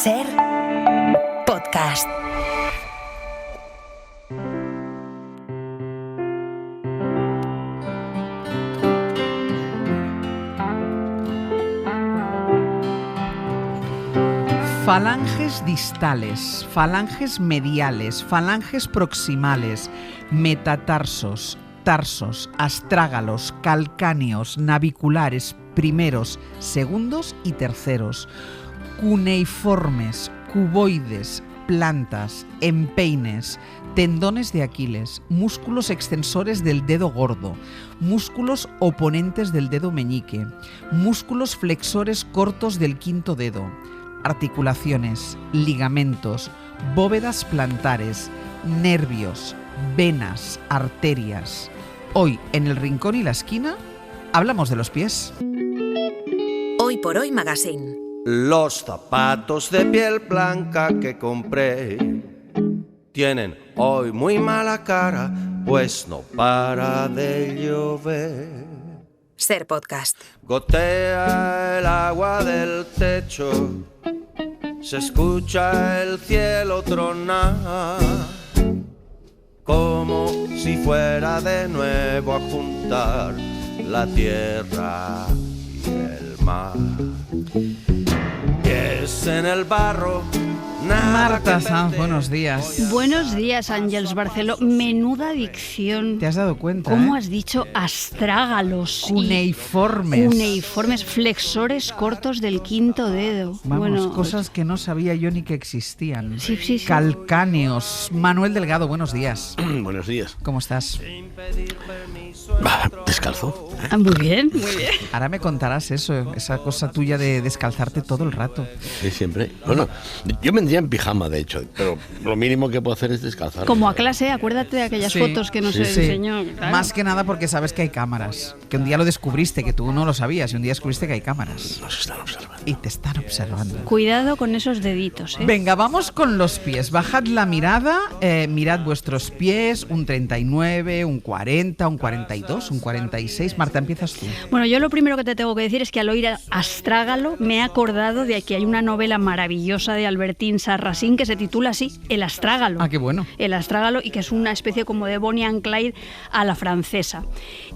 Ser podcast. Falanges distales, falanges mediales, falanges proximales, metatarsos, tarsos, astrágalos, calcáneos, naviculares, primeros, segundos y terceros, cuneiformes, cuboides, plantas, empeines, tendones de Aquiles, músculos extensores del dedo gordo, músculos oponentes del dedo meñique, músculos flexores cortos del quinto dedo, articulaciones, ligamentos, bóvedas plantares, nervios, venas, arterias. Hoy, en El Rincón y la Esquina, hablamos de los pies. Hoy por Hoy Magazine. Los zapatos de piel blanca que compré tienen hoy muy mala cara, pues no para de llover. Ser podcast. Gotea el agua del techo, se escucha el cielo tronar, como si fuera de nuevo a juntar la tierra y el mar. Pies en el barro. Marta Sanz, buenos días. Buenos días, Ángels Barceló. Menuda dicción. ¿Te has dado cuenta? ¿Cómo has dicho astrágalos? Cuneiformes. Cuneiformes, flexores cortos del quinto dedo. Vamos, cosas que no sabía yo ni que existían. Sí. Calcáneos. Manuel Delgado, buenos días. Buenos días. ¿Cómo estás? Descalzo. Muy bien, muy bien. Ahora me contarás eso, esa cosa tuya de descalzarte todo el rato. Sí, siempre. Bueno, yo vendría en pijama, de hecho, pero lo mínimo que puedo hacer es descalzar. Como a clase, acuérdate de aquellas fotos que nos enseñó. Claro. Más que nada porque sabes que hay cámaras. Que un día lo descubriste, que tú no lo sabías, y un día descubriste que hay cámaras. Nos están observando. Y te están observando. Cuidado con esos deditos, ¿eh? Venga, vamos con los pies. Bajad la mirada, mirad vuestros pies, un 39, un 40, un 42, un 46. Marta, empiezas tú. Bueno, yo lo primero que te tengo que decir es que al oír astrágalo me he acordado de que hay una novela maravillosa de Albertín Sarrasín que se titula así, El astrágalo. Ah, qué bueno. El astrágalo, y que es una especie como de Bonnie and Clyde a la francesa.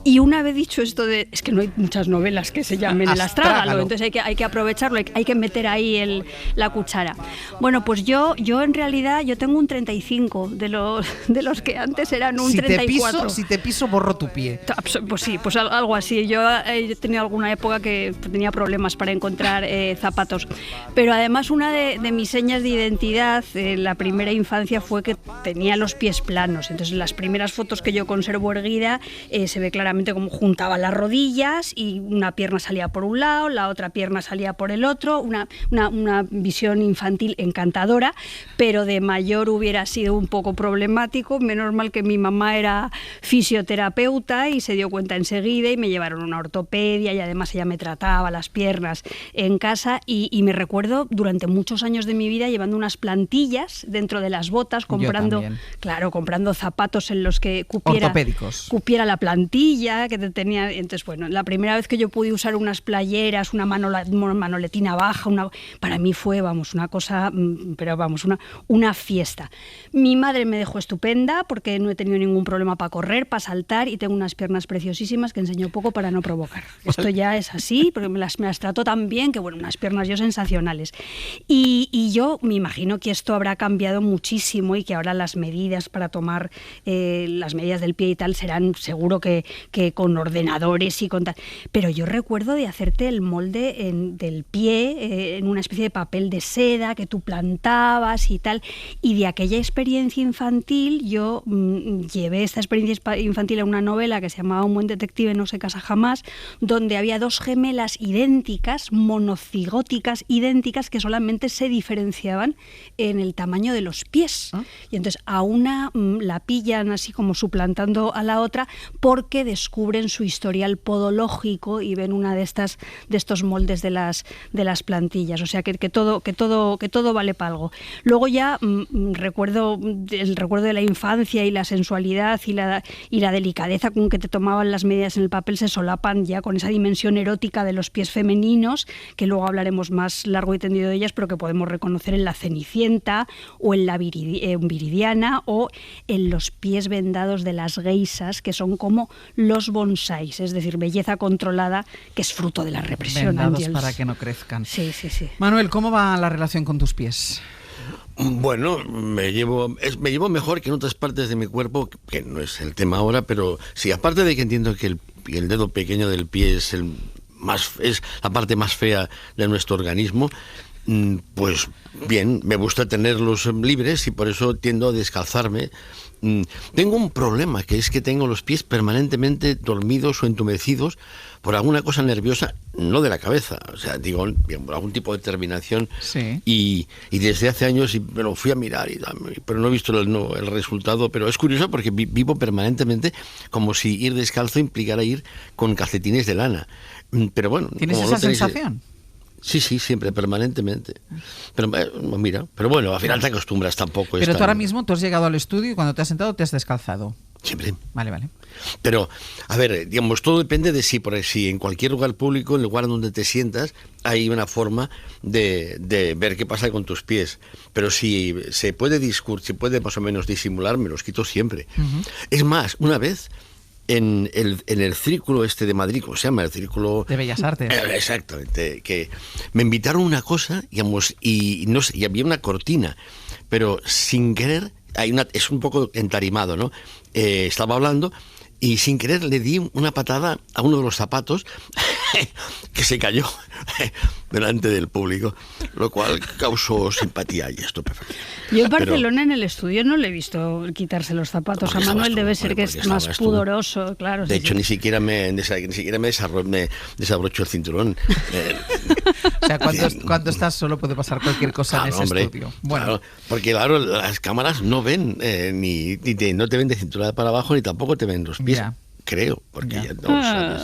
Y una vez dicho esto de... Es que no hay muchas novelas que se llamen El astrágalo, entonces hay que aprovecharlo, hay que meter ahí la cuchara. Bueno, pues yo en realidad yo tengo un 35 de los que antes eran un 34. Si te piso, borro tu pie. Pues sí, pues algo así. Yo he tenido alguna época que tenía problemas para encontrar zapatos. Pero además una de mis señas de identidad en la primera infancia fue que tenía los pies planos. Entonces en las primeras fotos que yo conservo erguida se ve claramente cómo juntaba las rodillas y una pierna salía por un lado, la otra pierna salía por el otro. Una visión infantil encantadora, pero de mayor hubiera sido un poco problemático. Menos mal que mi mamá era fisioterapeuta y se dio cuenta enseguida y me llevaron a una ortopedia, y además ella me trataba las piernas en casa, y me recuerdo durante muchos años de mi vida llevando unas plantillas dentro de las botas, comprando zapatos en los que cupiera la plantilla que tenía. Entonces, bueno, la primera vez que yo pude usar unas playeras, una manoletina baja, para mí fue, una cosa, pero una fiesta. Mi madre me dejó estupenda porque no he tenido ningún problema para correr, para saltar, y tengo unas piernas preciosísimas que enseño poco para no provocar. Esto ya es así, porque me las trató tan bien que, bueno, unas piernas yo sensacionales. Y yo me imagino que esto habrá cambiado muchísimo y que ahora las medidas para tomar las medidas del pie y tal serán seguro que con ordenadores y con tal. Pero yo recuerdo de hacerte el molde del pie en una especie de papel de seda que tú plantabas y tal. Y de aquella experiencia infantil yo llevé esta experiencia infantil a una novela que se llamaba Un buen detective no se casa jamás, donde había dos gemelas idénticas, monocigóticas idénticas, que solamente se diferenciaban en el tamaño de los pies. Y entonces a una la pillan así como suplantando a la otra porque descubren su historial podológico y ven una de estos moldes de las plantillas. O sea que todo vale para algo. Luego ya el recuerdo de la infancia y la sensualidad y la delicadeza con que te tomaban las medidas en el papel se solapan ya con esa dimensión erótica de los pies femeninos, que luego hablaremos más largo y tendido de ellas, pero que podemos reconocer en la Cenicienta o en la Viridiana o en los pies vendados de las geisas, que son como los bonsáis, es decir, belleza controlada, que es fruto de la represión. Vendados Ángels. para que no crezcan. Sí. Manuel, ¿cómo va la relación con tus pies? Bueno, me llevo mejor que en otras partes de mi cuerpo, que no es el tema ahora, pero sí, aparte de que entiendo que el dedo pequeño del pie es la parte más fea de nuestro organismo, pues bien, me gusta tenerlos libres y por eso tiendo a descalzarme. Tengo un problema, que es que tengo los pies permanentemente dormidos o entumecidos por alguna cosa nerviosa, no de la cabeza, o sea, digo, por algún tipo de terminación. Sí. Y desde hace años me lo fui a mirar, pero no he visto el resultado. Pero es curioso porque vivo permanentemente como si ir descalzo implicara ir con calcetines de lana. Pero bueno, ¿tienes esa sensación? Sí, siempre, permanentemente. Pero mira, pero bueno, al final te acostumbras tampoco. Pero tú ahora mismo tú has llegado al estudio y cuando te has sentado te has descalzado. Siempre. Vale. Pero, a ver, digamos, todo depende de si en cualquier lugar público, en el lugar donde te sientas, hay una forma de ver qué pasa con tus pies. Pero si se puede más o menos disimular, me los quito siempre. Uh-huh. Es más, una vez en el círculo de Madrid, ¿cómo se llama? El círculo de Bellas Artes. Exactamente, que me invitaron a una cosa, digamos, y había una cortina, pero sin querer, es un poco entarimado, ¿no? Estaba hablando y sin querer le di una patada a uno de los zapatos que se cayó delante del público, lo cual causó simpatía y estupefacción. Yo en Barcelona, en el estudio, no le he visto quitarse los zapatos. A Manuel debe ser que es más pudoroso, claro. De hecho, ni siquiera me desabrocho el cinturón. O sea, cuando estás solo puede pasar cualquier cosa en ese estudio. Bueno. Claro, porque claro, las cámaras no ven no te ven de cintura para abajo ni tampoco te ven los pies. Ya. Creo, porque ya no sabes.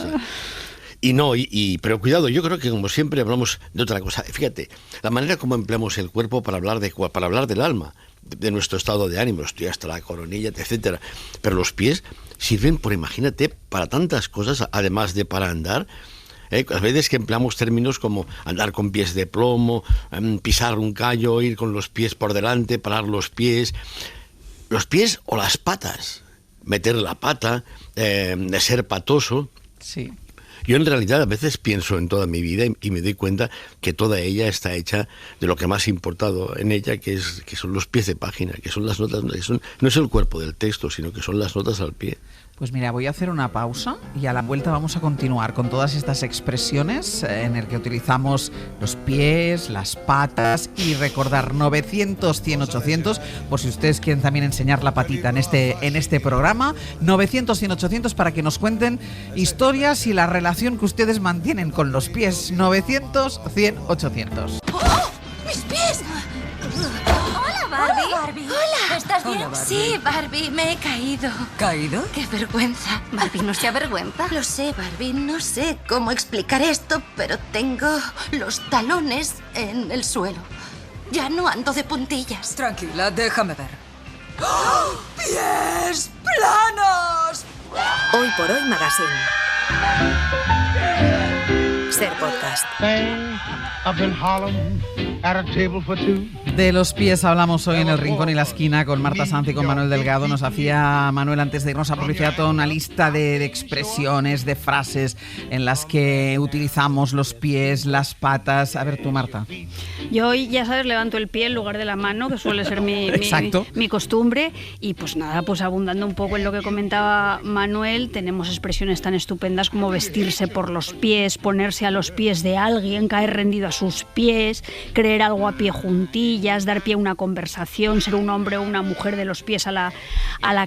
Pero cuidado, yo creo que como siempre hablamos de otra cosa. Fíjate, la manera como empleamos el cuerpo para hablar del alma, de nuestro estado de ánimo, estoy hasta la coronilla, etcétera. Pero los pies sirven, imagínate, para tantas cosas, además de para andar. A veces que empleamos términos como andar con pies de plomo, pisar un callo, ir con los pies por delante, parar los pies o las patas, meter la pata, ser patoso. Sí. Yo en realidad a veces pienso en toda mi vida y me doy cuenta que toda ella está hecha de lo que más ha importado en ella, que son los pies de página, que son las notas, no es el cuerpo del texto, sino que son las notas al pie. Pues mira, voy a hacer una pausa y a la vuelta vamos a continuar con todas estas expresiones en el que utilizamos los pies, las patas y recordar 900, 100, 800, por si ustedes quieren también enseñar la patita en este programa, 900, 100, 800 para que nos cuenten historias y la relación que ustedes mantienen con los pies, 900, 100, 800. ¡Oh! ¡Mis pies! Hola, Barbie. Hola, Barbie. Hola. ¿Estás bien? Hola, Barbie. Sí, Barbie, me he caído. ¿Caído? ¡Qué vergüenza! Barbie, ¿no se avergüenza? Lo sé, Barbie, no sé cómo explicar esto, pero tengo los talones en el suelo. Ya no ando de puntillas. Tranquila, déjame ver. ¡Oh! ¡Pies planos! Hoy por Hoy Magazine. Ser podcast. De los pies hablamos hoy en El Rincón y la Esquina con Marta Sanz y con Manuel Delgado. Nos hacía Manuel, antes de irnos a publicidad, toda una lista de expresiones, de frases en las que utilizamos los pies, las patas. A ver tú, Marta. Yo hoy, ya sabes, levanto el pie en lugar de la mano, que suele ser mi costumbre. Y pues nada, pues abundando un poco en lo que comentaba Manuel, tenemos expresiones tan estupendas como vestirse por los pies, ponerse a los pies de alguien, caer rendido a sus pies, creer algo a pie juntillas, dar pie a una conversación, ser un hombre o una mujer de los pies a la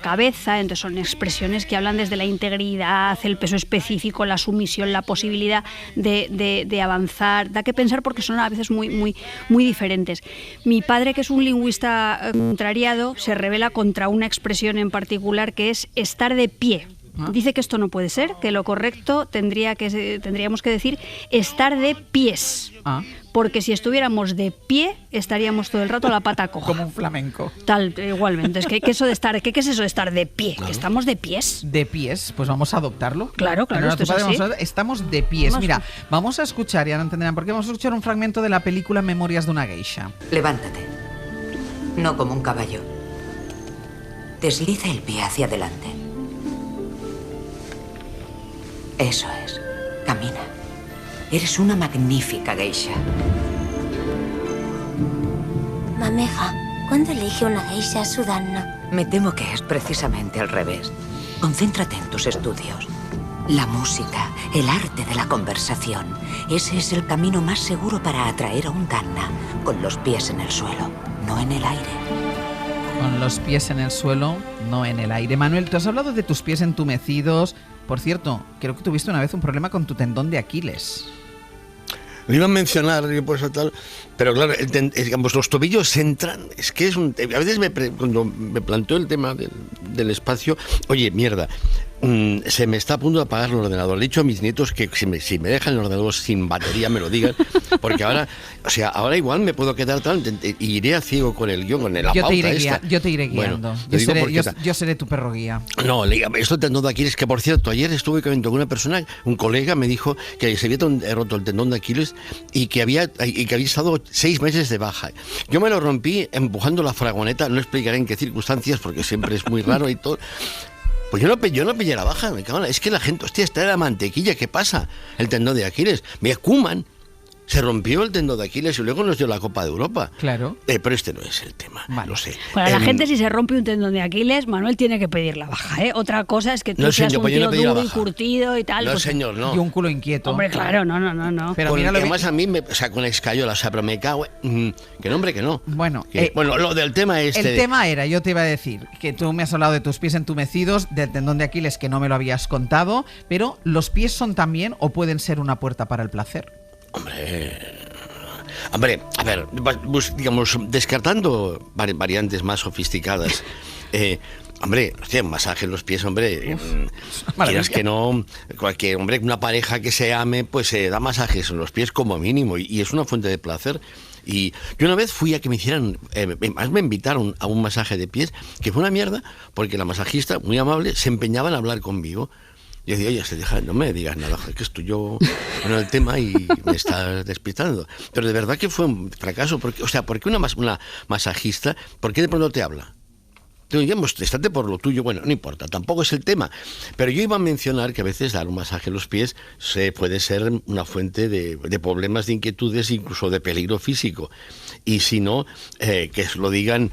cabeza. Entonces son expresiones que hablan desde la integridad, el peso específico, la sumisión, la posibilidad de avanzar. Da que pensar porque son a veces muy diferentes. Mi padre, que es un lingüista contrariado, se rebela contra una expresión en particular que es estar de pie. Dice que esto no puede ser, que lo correcto tendríamos que decir estar de pies. Porque si estuviéramos de pie, estaríamos todo el rato a la pata coja. Como un flamenco. Tal, igualmente. Es que eso de estar, ¿qué es eso de estar de pie? ¿Que estamos de pies? De pies, pues vamos a adoptarlo. Claro, esto es así. Estamos de pies. Mira, vamos a escuchar, ya no entenderán por qué, vamos a escuchar un fragmento de la película Memorias de una geisha. Levántate. No como un caballo. Desliza el pie hacia adelante. Eso es. Camina. Eres una magnífica geisha. Mameja, ¿cuándo elige una geisha a su danna? Me temo que es precisamente al revés. Concéntrate en tus estudios. La música, el arte de la conversación. Ese es el camino más seguro para atraer a un danna, con los pies en el suelo, no en el aire. Con los pies en el suelo, no en el aire. Manuel, tú has hablado de tus pies entumecidos. Por cierto, creo que tuviste una vez un problema con tu tendón de Aquiles. Lo iba a mencionar, pues tal, pero claro, digamos, los tobillos entran. Es que es un. A veces cuando me planteo el tema del espacio, oye, mierda, se me está a punto de apagar el ordenador. Le he dicho a mis nietos que si me dejan el ordenador sin batería me lo digan, porque ahora igual me puedo quedar y iré a ciego con el guión, con la pauta esta. Yo te iré guiando. Bueno, yo seré tu perro guía. No, esto tendón de Aquiles, que por cierto, ayer estuve comentando con una persona, un colega me dijo que se había roto el tendón de Aquiles y que había estado 6 meses de baja. Yo me lo rompí empujando la fragoneta, no explicaré en qué circunstancias, porque siempre es muy raro y todo. Pues yo no pillé la baja, me cago en es que la gente, hostia, está de la mantequilla, ¿qué pasa? El tendón de Aquiles. Mira, Koeman se rompió el tendón de Aquiles y luego nos dio la Copa de Europa. Claro. Pero este no es el tema, vale. Lo sé. Para la gente, si se rompe un tendón de Aquiles, Manuel tiene que pedir la baja, ¿eh? Otra cosa es que tú seas un tío duro y curtido y tal. No, pues, señor, no. Y un culo inquieto. Hombre, claro, no. Pero mira, además a mí, con escayola, pero me cago que no, hombre, que no. Bueno, lo del tema El tema era, yo te iba a decir, que tú me has hablado de tus pies entumecidos, del tendón de Aquiles, que no me lo habías contado, pero ¿los pies son también o pueden ser una puerta para el placer? Hombre, a ver, digamos, descartando variantes más sofisticadas, un masaje en los pies, quieras que no, una pareja que se ame, pues se da masajes en los pies como mínimo y es una fuente de placer. Y yo una vez fui a que me hicieran, me invitaron a un masaje de pies, que fue una mierda, porque la masajista, muy amable, se empeñaba en hablar conmigo. Yo decía, oye, no me digas nada, que estoy yo con el tema y me estás despistando. Pero de verdad que fue un fracaso, porque una masajista, ¿por qué de pronto te habla? Digamos, estate por lo tuyo, bueno, no importa, tampoco es el tema. Pero yo iba a mencionar que a veces dar un masaje en los pies puede ser una fuente de problemas, de inquietudes, incluso de peligro físico. Y si no, que lo digan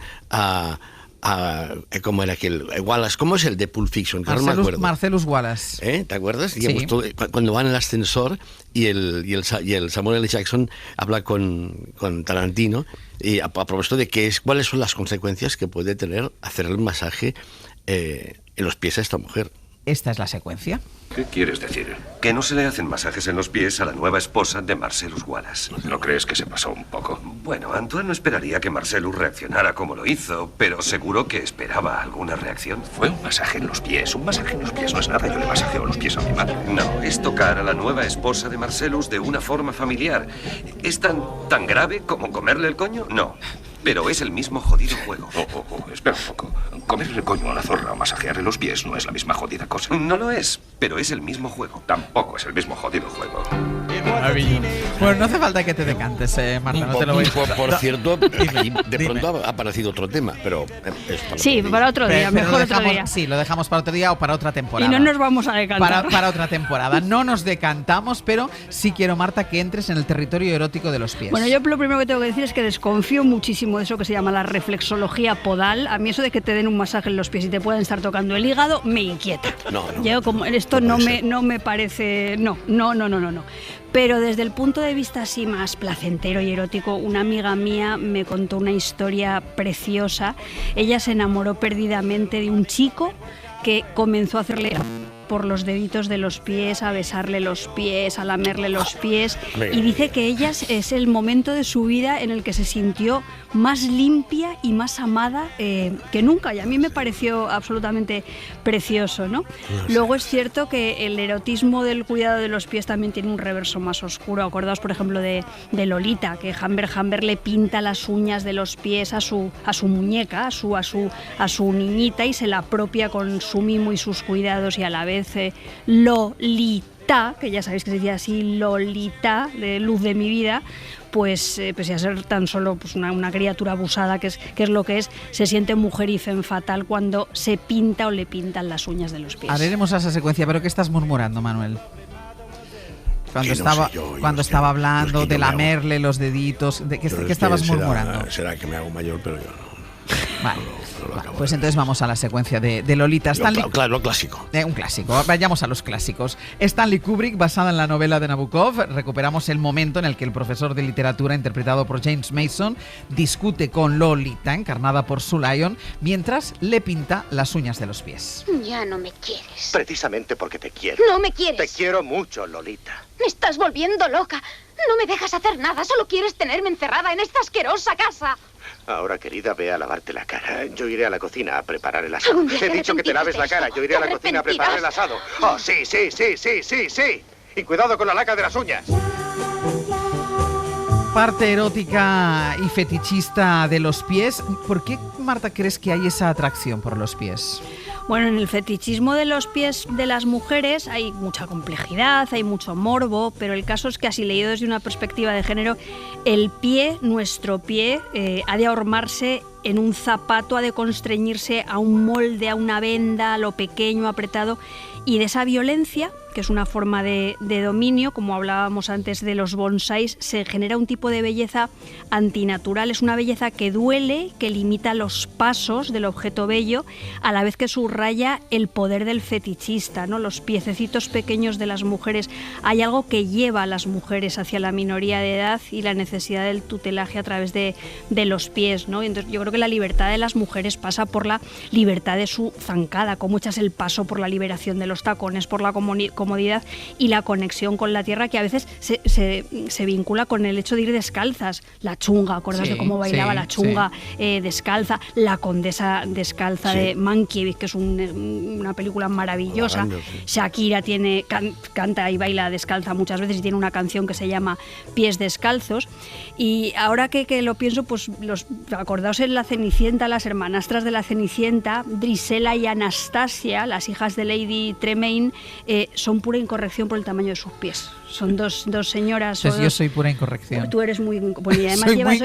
¿cómo era aquel? Wallace, ¿cómo es el de Pulp Fiction? Que no me acuerdo. Marcellus Wallace. ¿Te acuerdas? Sí. Digamos, cuando van en el ascensor y el Samuel L. Jackson habla con Tarantino y a propósito de cuáles son las consecuencias que puede tener hacer el masaje en los pies a esta mujer. Esta es la secuencia. ¿Qué quieres decir? Que no se le hacen masajes en los pies a la nueva esposa de Marcellus Wallace. ¿No crees que se pasó un poco? Bueno, Antoine no esperaría que Marcellus reaccionara como lo hizo, pero seguro que esperaba alguna reacción. Fue un masaje en los pies. Un masaje en los pies no es nada. Yo le masajeo los pies a mi madre. No, es tocar a la nueva esposa de Marcellus de una forma familiar. ¿Es tan grave como comerle el coño? No. Pero es el mismo jodido juego. Espera un poco. Comerle el coño a la zorra o masajearle los pies no es la misma jodida cosa. No lo es, pero es el mismo juego. Tampoco es el mismo jodido juego. Bueno, no hace falta que te decantes, Marta, no te lo voy a... Por cierto, de pronto ha aparecido otro tema, pero... Para otro día, mejor otro día. Sí, lo dejamos para otro día o para otra temporada. Y no nos vamos a decantar. Para otra temporada. No nos decantamos, pero sí quiero, Marta, que entres en el territorio erótico de los pies. Bueno, yo lo primero que tengo que decir es que desconfío muchísimo de eso que se llama la reflexología podal. A mí eso de que te den un masaje en los pies y te puedan estar tocando el hígado me inquieta. Yo como esto no me parece... No. Pero desde el punto de vista así más placentero y erótico, una amiga mía me contó una historia preciosa. Ella se enamoró perdidamente de un chico que comenzó a hacerle por los deditos de los pies, a besarle los pies, a lamerle los pies, y dice que ella es el momento de su vida en el que se sintió más limpia y más amada que nunca, y a mí me pareció absolutamente precioso, ¿no? Luego es cierto que el erotismo del cuidado de los pies también tiene un reverso más oscuro. Acordaos, por ejemplo, de Lolita, que Humbert le pinta las uñas de los pies a su muñeca, a su niñita, y se la apropia con su mimo y sus cuidados, y a la vez Lolita, que ya sabéis que se decía así, Lolita, de luz de mi vida, pues pese a ser tan solo pues una criatura abusada, que es lo que es, se siente mujer y femme fatal cuando se pinta o le pintan las uñas de los pies. Haremos a esa secuencia, pero ¿qué estás murmurando, Manuel? Cuando estaba hablando de lamerle los deditos, ¿qué estabas murmurando? Será que me hago mayor, pero yo no. Vale, pues entonces vamos a la secuencia de Lolita. Lo clásico. Un clásico, vayamos a los clásicos. Stanley Kubrick, basada en la novela de Nabokov, recuperamos el momento en el que el profesor de literatura, interpretado por James Mason, discute con Lolita, encarnada por Sue Lyon, mientras le pinta las uñas de los pies. Ya no me quieres. Precisamente porque te quiero. No me quieres. Te quiero mucho, Lolita. Me estás volviendo loca. No me dejas hacer nada, solo quieres tenerme encerrada en esta asquerosa casa. Ahora, querida, ve a lavarte la cara. Yo iré a la cocina a preparar el asado. He dicho que te laves la cara. Yo iré a la cocina a preparar el asado. ¡Oh, sí! Y cuidado con la laca de las uñas. Parte erótica y fetichista de los pies. ¿Por qué, Marta, crees que hay esa atracción por los pies? Bueno, en el fetichismo de los pies de las mujeres hay mucha complejidad, hay mucho morbo, pero el caso es que, así leído desde una perspectiva de género, el pie, nuestro pie, ha de ahormarse en un zapato, ha de constreñirse a un molde, a una venda, a lo pequeño, apretado, y de esa violencia, que es una forma de dominio, como hablábamos antes de los bonsáis, se genera un tipo de belleza antinatural. Es una belleza que duele, que limita los pasos del objeto bello, a la vez que subraya el poder del fetichista, ¿no? Los piececitos pequeños de las mujeres. Hay algo que lleva a las mujeres hacia la minoría de edad y la necesidad del tutelaje a través de los pies, ¿no? Entonces, yo creo que la libertad de las mujeres pasa por la libertad de su zancada, como echas el paso por la liberación de los tacones, por la comodidad y la conexión con la tierra, que a veces se vincula con el hecho de ir descalzas. La chunga, ¿acuerdas de cómo bailaba la chunga descalza? La condesa descalza de Mankiewicz, que es una película maravillosa. Shakira canta y baila descalza muchas veces y tiene una canción que se llama Pies descalzos. Y ahora que lo pienso, pues acordaos en La Cenicienta, las hermanastras de La Cenicienta, Drisela y Anastasia, las hijas de Lady Tremaine, son pura incorrección por el tamaño de sus pies. Son dos señoras. Pues yo soy pura incorrección. Tú eres muy... Bueno, y además llevas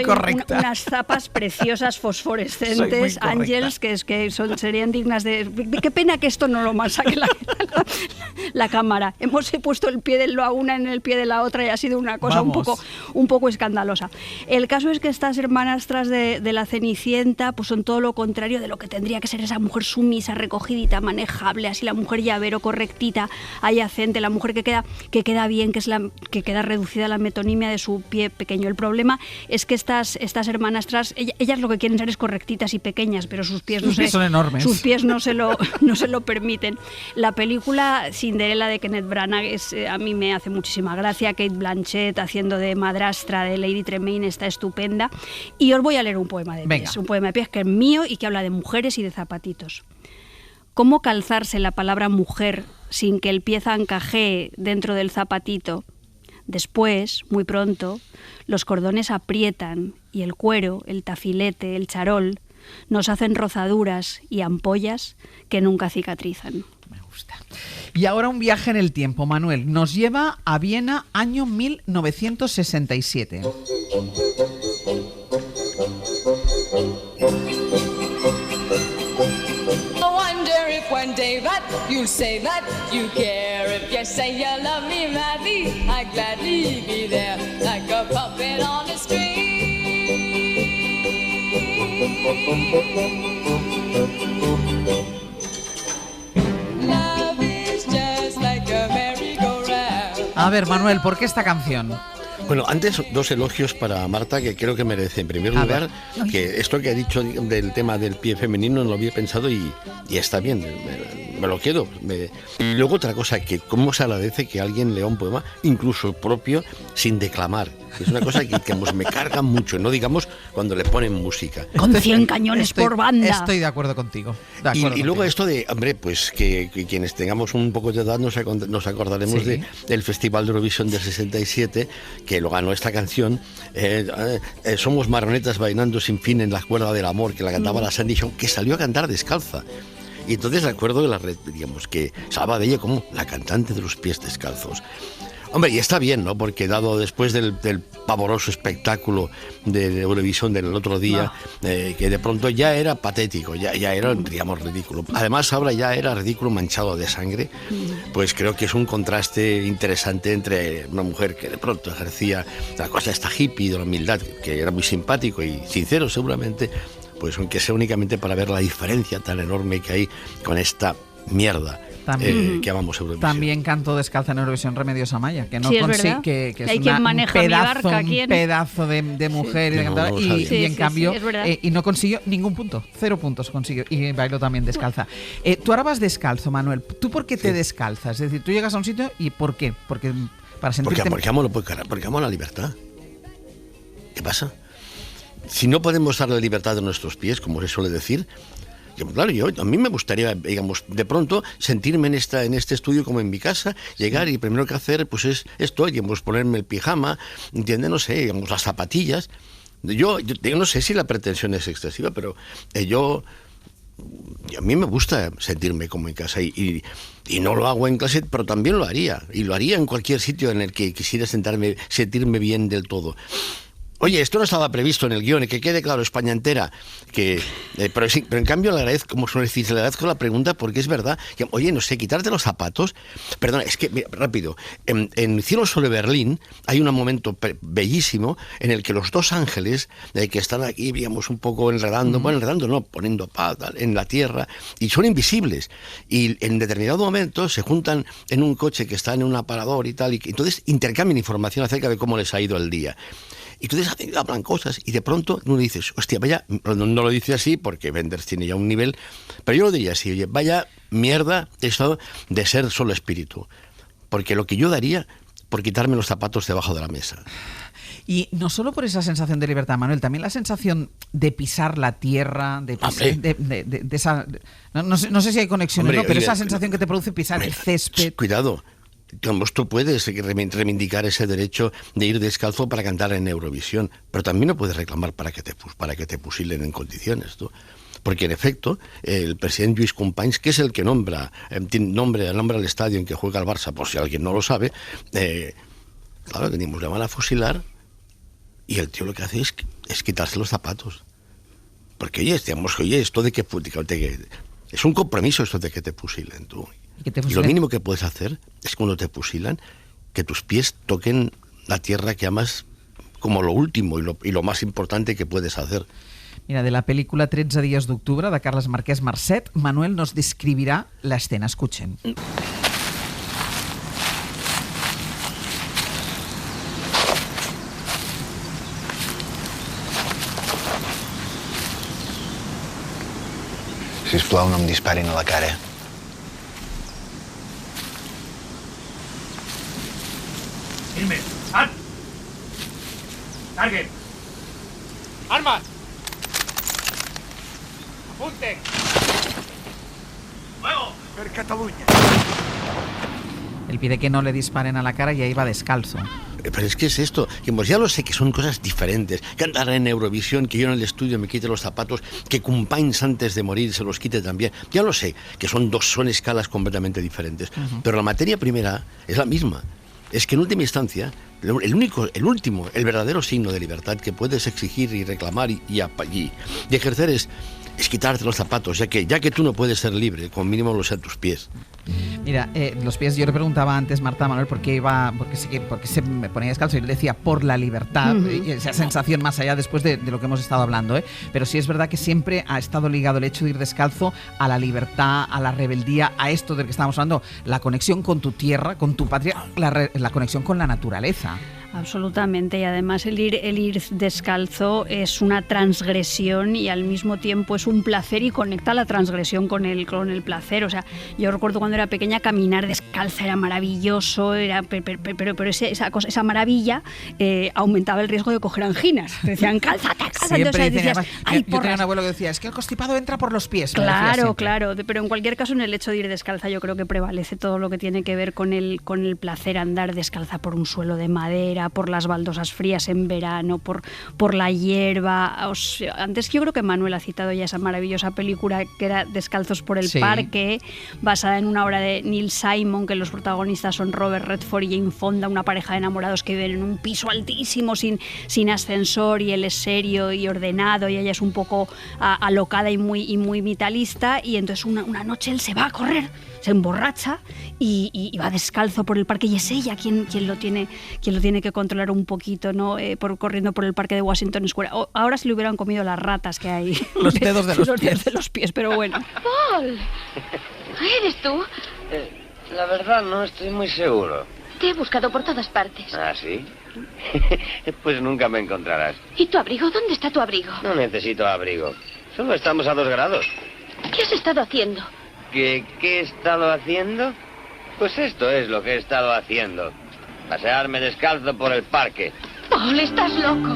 unas zapas preciosas fosforescentes, Ángels, que serían dignas de... Qué pena que esto no lo masaque la cámara. Hemos puesto el pie de la una en el pie de la otra y ha sido una cosa un poco escandalosa. El caso es que estas hermanastras de La Cenicienta pues son todo lo contrario de lo que tendría que ser esa mujer sumisa, recogidita, manejable, así la mujer llavero, correctita, adyacente, la mujer que queda bien, que queda reducida a la metonimia de su pie pequeño. El problema es que estas hermanastras, ellas lo que quieren ser es correctitas y pequeñas, pero sus pies son enormes. Sus pies no se lo permiten. La película Cinderella de Kenneth Branagh a mí me hace muchísima gracia. Kate Blanchett haciendo de madrastra de Lady Tremaine está estupenda. Y os voy a leer un poema de pies. Un poema de pies que es mío y que habla de mujeres y de zapatitos. ¿Cómo calzarse la palabra mujer sin que el pie zancajee dentro del zapatito? Después, muy pronto, los cordones aprietan y el cuero, el tafilete, el charol nos hacen rozaduras y ampollas que nunca cicatrizan. Me gusta. Y ahora un viaje en el tiempo, Manuel. Nos lleva a Viena, año 1967. One day that you'll say that you care. If you say you love me madly, I'd gladly be there like a puppet on a string. Love is just like a merry-go-round. A ver, Manuel, ¿por qué esta canción? Bueno, antes dos elogios para Marta que creo que merece. En primer lugar, que esto que ha dicho del tema del pie femenino no lo había pensado y está bien. me lo quedo. Y luego otra cosa, que cómo se agradece que alguien lea un poema, incluso propio, sin declamar. Es una cosa que me carga mucho, no digamos cuando le ponen música. Con 100 cañones por banda. Estoy de acuerdo contigo. Y luego esto de, hombre, pues que quienes tengamos un poco de edad nos acordaremos del Festival de Eurovisión del 67, que lo ganó esta canción, Somos marionetas bailando sin fin en la cuerda del amor, que la cantaba la Sandy Shaw, que salió a cantar descalza. Y entonces recuerdo de la red, digamos, que se hablaba de ella como la cantante de los pies descalzos. Hombre, y está bien, ¿no? Porque dado después del pavoroso espectáculo de Eurovisión del otro día, que de pronto ya era patético, ya era, digamos, ridículo. Además, ahora ya era ridículo manchado de sangre, pues creo que es un contraste interesante entre una mujer que de pronto ejercía la cosa esta hippie de la humildad, que era muy simpático y sincero seguramente, pues aunque sea únicamente para ver la diferencia tan enorme que hay con esta mierda. Que llamamos Eurovisión. También cantó descalza en Eurovisión Remedios Amaya, que no sí, consigue, que es hay quien maneja un pedazo de mujer y de cantadora, y en cambio y no consiguió ningún punto, 0 puntos consiguió, y bailó también descalza. Tú ahora vas descalzo, Manuel. ¿Tú por qué te descalzas? Es decir, tú llegas a un sitio y ¿por qué? Porque para sentirte... Porque amo la libertad. ¿Qué pasa? Si no podemos dar la libertad a nuestros pies, como se suele decir, claro, a mí me gustaría, digamos, de pronto sentirme en este estudio como en mi casa, llegar y primero que hacer pues es esto, digamos, ponerme el pijama, ¿entiendes? No sé, digamos, las zapatillas. Yo no sé si la pretensión es excesiva, pero a mí me gusta sentirme como en casa y no lo hago en clase, pero también lo haría, y lo haría en cualquier sitio en el que quisiera sentirme bien del todo. Oye, esto no estaba previsto en el guión, que quede claro, España entera, pero en cambio le agradezco la pregunta, porque es verdad que, oye, no sé, quitarte los zapatos, perdona, es que, mira, rápido, en Cielo sobre Berlín hay un momento bellísimo en el que los dos ángeles que están aquí, digamos, un poco poniendo paz en la tierra, y son invisibles, y en determinado momento se juntan en un coche que está en un aparador y tal, y entonces intercambian información acerca de cómo les ha ido el día. Y entonces hablan cosas y de pronto uno dices, hostia, vaya, no lo dice así porque Wenders tiene ya un nivel, pero yo lo diría así, oye, vaya mierda eso de ser solo espíritu, porque lo que yo daría por quitarme los zapatos debajo de la mesa. Y no solo por esa sensación de libertad, Manuel, también la sensación de pisar la tierra, de esa... No sé si hay conexiones, pero esa sensación que te produce pisar el césped... Cuidado. Tú puedes reivindicar ese derecho de ir descalzo para cantar en Eurovisión, pero también lo puedes reclamar para que te fusilen en condiciones, ¿no? Porque en efecto, el presidente Lluís Companys, que es el que nombra al estadio en que juega el Barça, por si alguien no lo sabe, claro, le van a fusilar y el tío lo que hace es quitarse los zapatos. Porque esto de que es un compromiso esto de que te fusilen, tú. Y lo mínimo que puedes hacer es cuando te fusilan que tus pies toquen la tierra que amas como lo último y lo más importante que puedes hacer. Mira, de la película 13 días d'octubre de Carles Marquès Marcet, Manuel nos describirá la escena. Escuchen. Sisplau, no em disparin a la cara. Firme. Alt! Target. Armas. Apunten. Fuego. Per Catalunya. Él pide que no le disparen a la cara y ahí va descalzo. Pero es que es esto, que pues ya lo sé que son cosas diferentes. Cantar en Eurovisión, que yo en el estudio me quite los zapatos, que Companys antes de morir se los quite también. Ya lo sé, que son escalas completamente diferentes. Pero la materia primera es la misma. Es que en última instancia, el verdadero signo de libertad que puedes exigir y reclamar y ejercer es quitarte los zapatos, ya que tú no puedes ser libre, con mínimo los a tus pies. Mira, los pies, yo le preguntaba antes, Marta, Manuel, por qué se me ponía descalzo, y él decía, por la libertad, y esa sensación más allá después de lo que hemos estado hablando, pero sí es verdad que siempre ha estado ligado el hecho de ir descalzo a la libertad, a la rebeldía, a esto del que estábamos hablando, la conexión con tu tierra, con tu patria, la conexión con la naturaleza. Absolutamente, y además el ir descalzo es una transgresión y al mismo tiempo es un placer y conecta la transgresión con el placer. O sea, yo recuerdo cuando era pequeña caminar descalza era maravilloso, pero esa maravilla aumentaba el riesgo de coger anginas. Decían, cálzate. Siempre Entonces, yo tenía un abuelo que decía, es que el constipado entra por los pies. Claro, pero en cualquier caso en el hecho de ir descalza yo creo que prevalece todo lo que tiene que ver con el placer, andar descalza por un suelo de madera, por las baldosas frías en verano, por la hierba. Antes yo creo que Manuel ha citado ya esa maravillosa película que era Descalzos por el Parque, basada en una obra de Neil Simon, que los protagonistas son Robert Redford y Jane Fonda, una pareja de enamorados que viven en un piso altísimo sin ascensor, y él es serio y ordenado y ella es un poco alocada y muy vitalista, y entonces una noche él se va a correr, se emborracha y va descalzo por el parque, y es ella quien lo tiene que controlar un poquito, ¿no? Corriendo por el parque de Washington Square. Ahora se le hubieran comido las ratas que hay. Los dedos de los pies, pero bueno. Paul, ¿eres tú? La verdad no estoy muy seguro. Te he buscado por todas partes. ¿Ah, sí? Pues nunca me encontrarás. ¿Y tu abrigo? ¿Dónde está tu abrigo? No necesito abrigo. Solo estamos a 2 grados. ¿Qué has estado haciendo? ¿Qué he estado haciendo? Pues esto es lo que he estado haciendo. Pasearme descalzo por el parque. Paul, estás loco.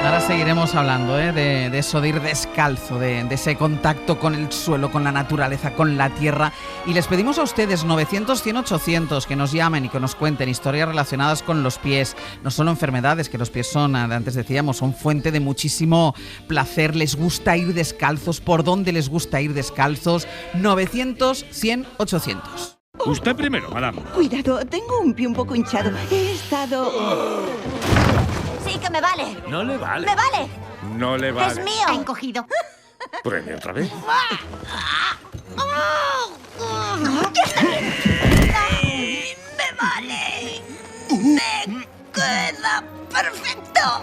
Ahora seguiremos hablando de eso, de ir descalzo, de ese contacto con el suelo, con la naturaleza, con la tierra. Y les pedimos a ustedes 900-100-800 que nos llamen y que nos cuenten historias relacionadas con los pies. No solo enfermedades, que los pies son, antes decíamos, son fuente de muchísimo placer. ¿Les gusta ir descalzos? ¿Por dónde les gusta ir descalzos? 900-100-800. Usted primero, madame. Cuidado, tengo un pie un poco hinchado. He estado... Sí que me vale. No le vale. ¡Me vale! No le vale. ¡Es mío! Ha encogido. Pruebe otra vez. ¡Me vale! ¡Me queda perfecto!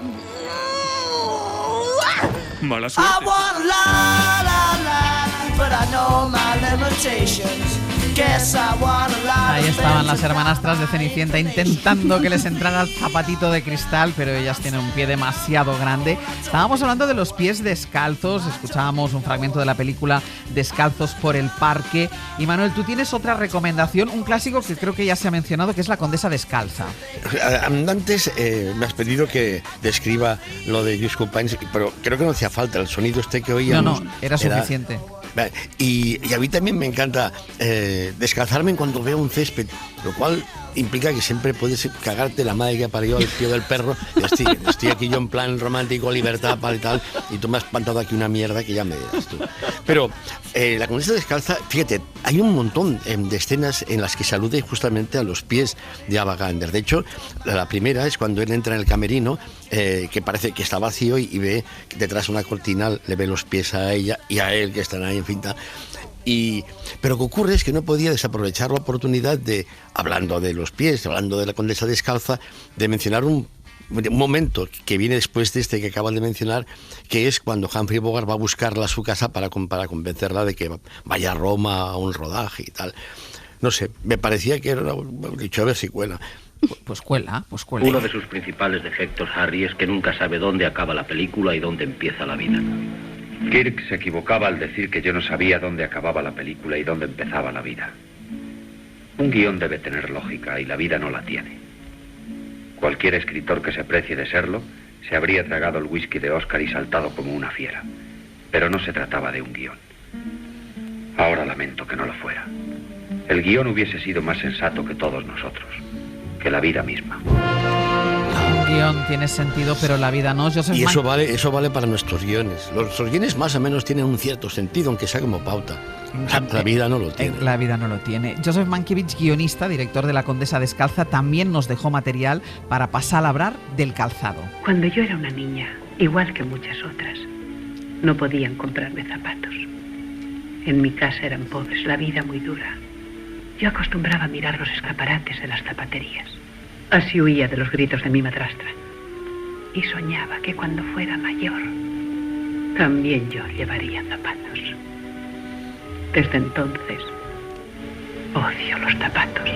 Mala suerte. I want la la la, but I know my limitations. Guess I want a Ahí estaban las hermanastras de Cenicienta intentando que les entrara el zapatito de cristal, pero ellas tienen un pie demasiado grande. Estábamos hablando de los pies descalzos, escuchábamos un fragmento de la película Descalzos por el Parque. Y Manuel, tú tienes otra recomendación, un clásico que creo que ya se ha mencionado, que es La Condesa Descalza. Antes me has pedido que describa lo de Just Companions, pero creo que no hacía falta, el sonido que oíamos. No, era suficiente. Y a mí también me encanta descalzarme cuando veo un césped, lo cual implica que siempre puedes cagarte la madre que parió al pie del perro. Estoy aquí yo en plan romántico, libertad, y tal, y tú me has plantado aquí una mierda que ya me dirás tú. Pero La Condesa Descalza, fíjate, hay un montón de escenas en las que se alude justamente a los pies de Ava Gardner. De hecho, la primera es cuando él entra en el camerino, que parece que está vacío y ve que detrás de una cortina le ve los pies a ella y a él, que están ahí en finta. Pero lo que ocurre es que no podía desaprovechar la oportunidad de, hablando de los pies, hablando de La Condesa Descalza, de mencionar un momento que viene después de este que acaban de mencionar, que es cuando Humphrey Bogart va a buscarla a su casa para convencerla de que vaya a Roma a un rodaje y tal. No sé, me parecía que era, dicho, a ver si cuela. Pues cuela. Uno de sus principales defectos, Harry, es que nunca sabe dónde acaba la película y dónde empieza la vida. Kirk se equivocaba al decir que yo no sabía dónde acababa la película y dónde empezaba la vida. Un guión debe tener lógica y la vida no la tiene. Cualquier escritor que se precie de serlo se habría tragado el whisky de Oscar y saltado como una fiera. Pero no se trataba de un guión. Ahora lamento que no lo fuera. El guión hubiese sido más sensato que todos nosotros, que la vida misma. Un guión tiene sentido, pero la vida no. Y eso vale para nuestros guiones. Nuestros guiones más o menos tienen un cierto sentido, aunque sea como pauta. La vida no lo tiene. La vida no lo tiene. Joseph Mankiewicz, guionista, director de La Condesa Descalza, también nos dejó material para palabrar del calzado. Cuando yo era una niña, igual que muchas otras, no podían comprarme zapatos. En mi casa eran pobres, la vida muy dura. Yo acostumbraba a mirar los escaparates de las zapaterías. Así huía de los gritos de mi madrastra. Y soñaba que cuando fuera mayor, también yo llevaría zapatos. Desde entonces, odio los zapatos.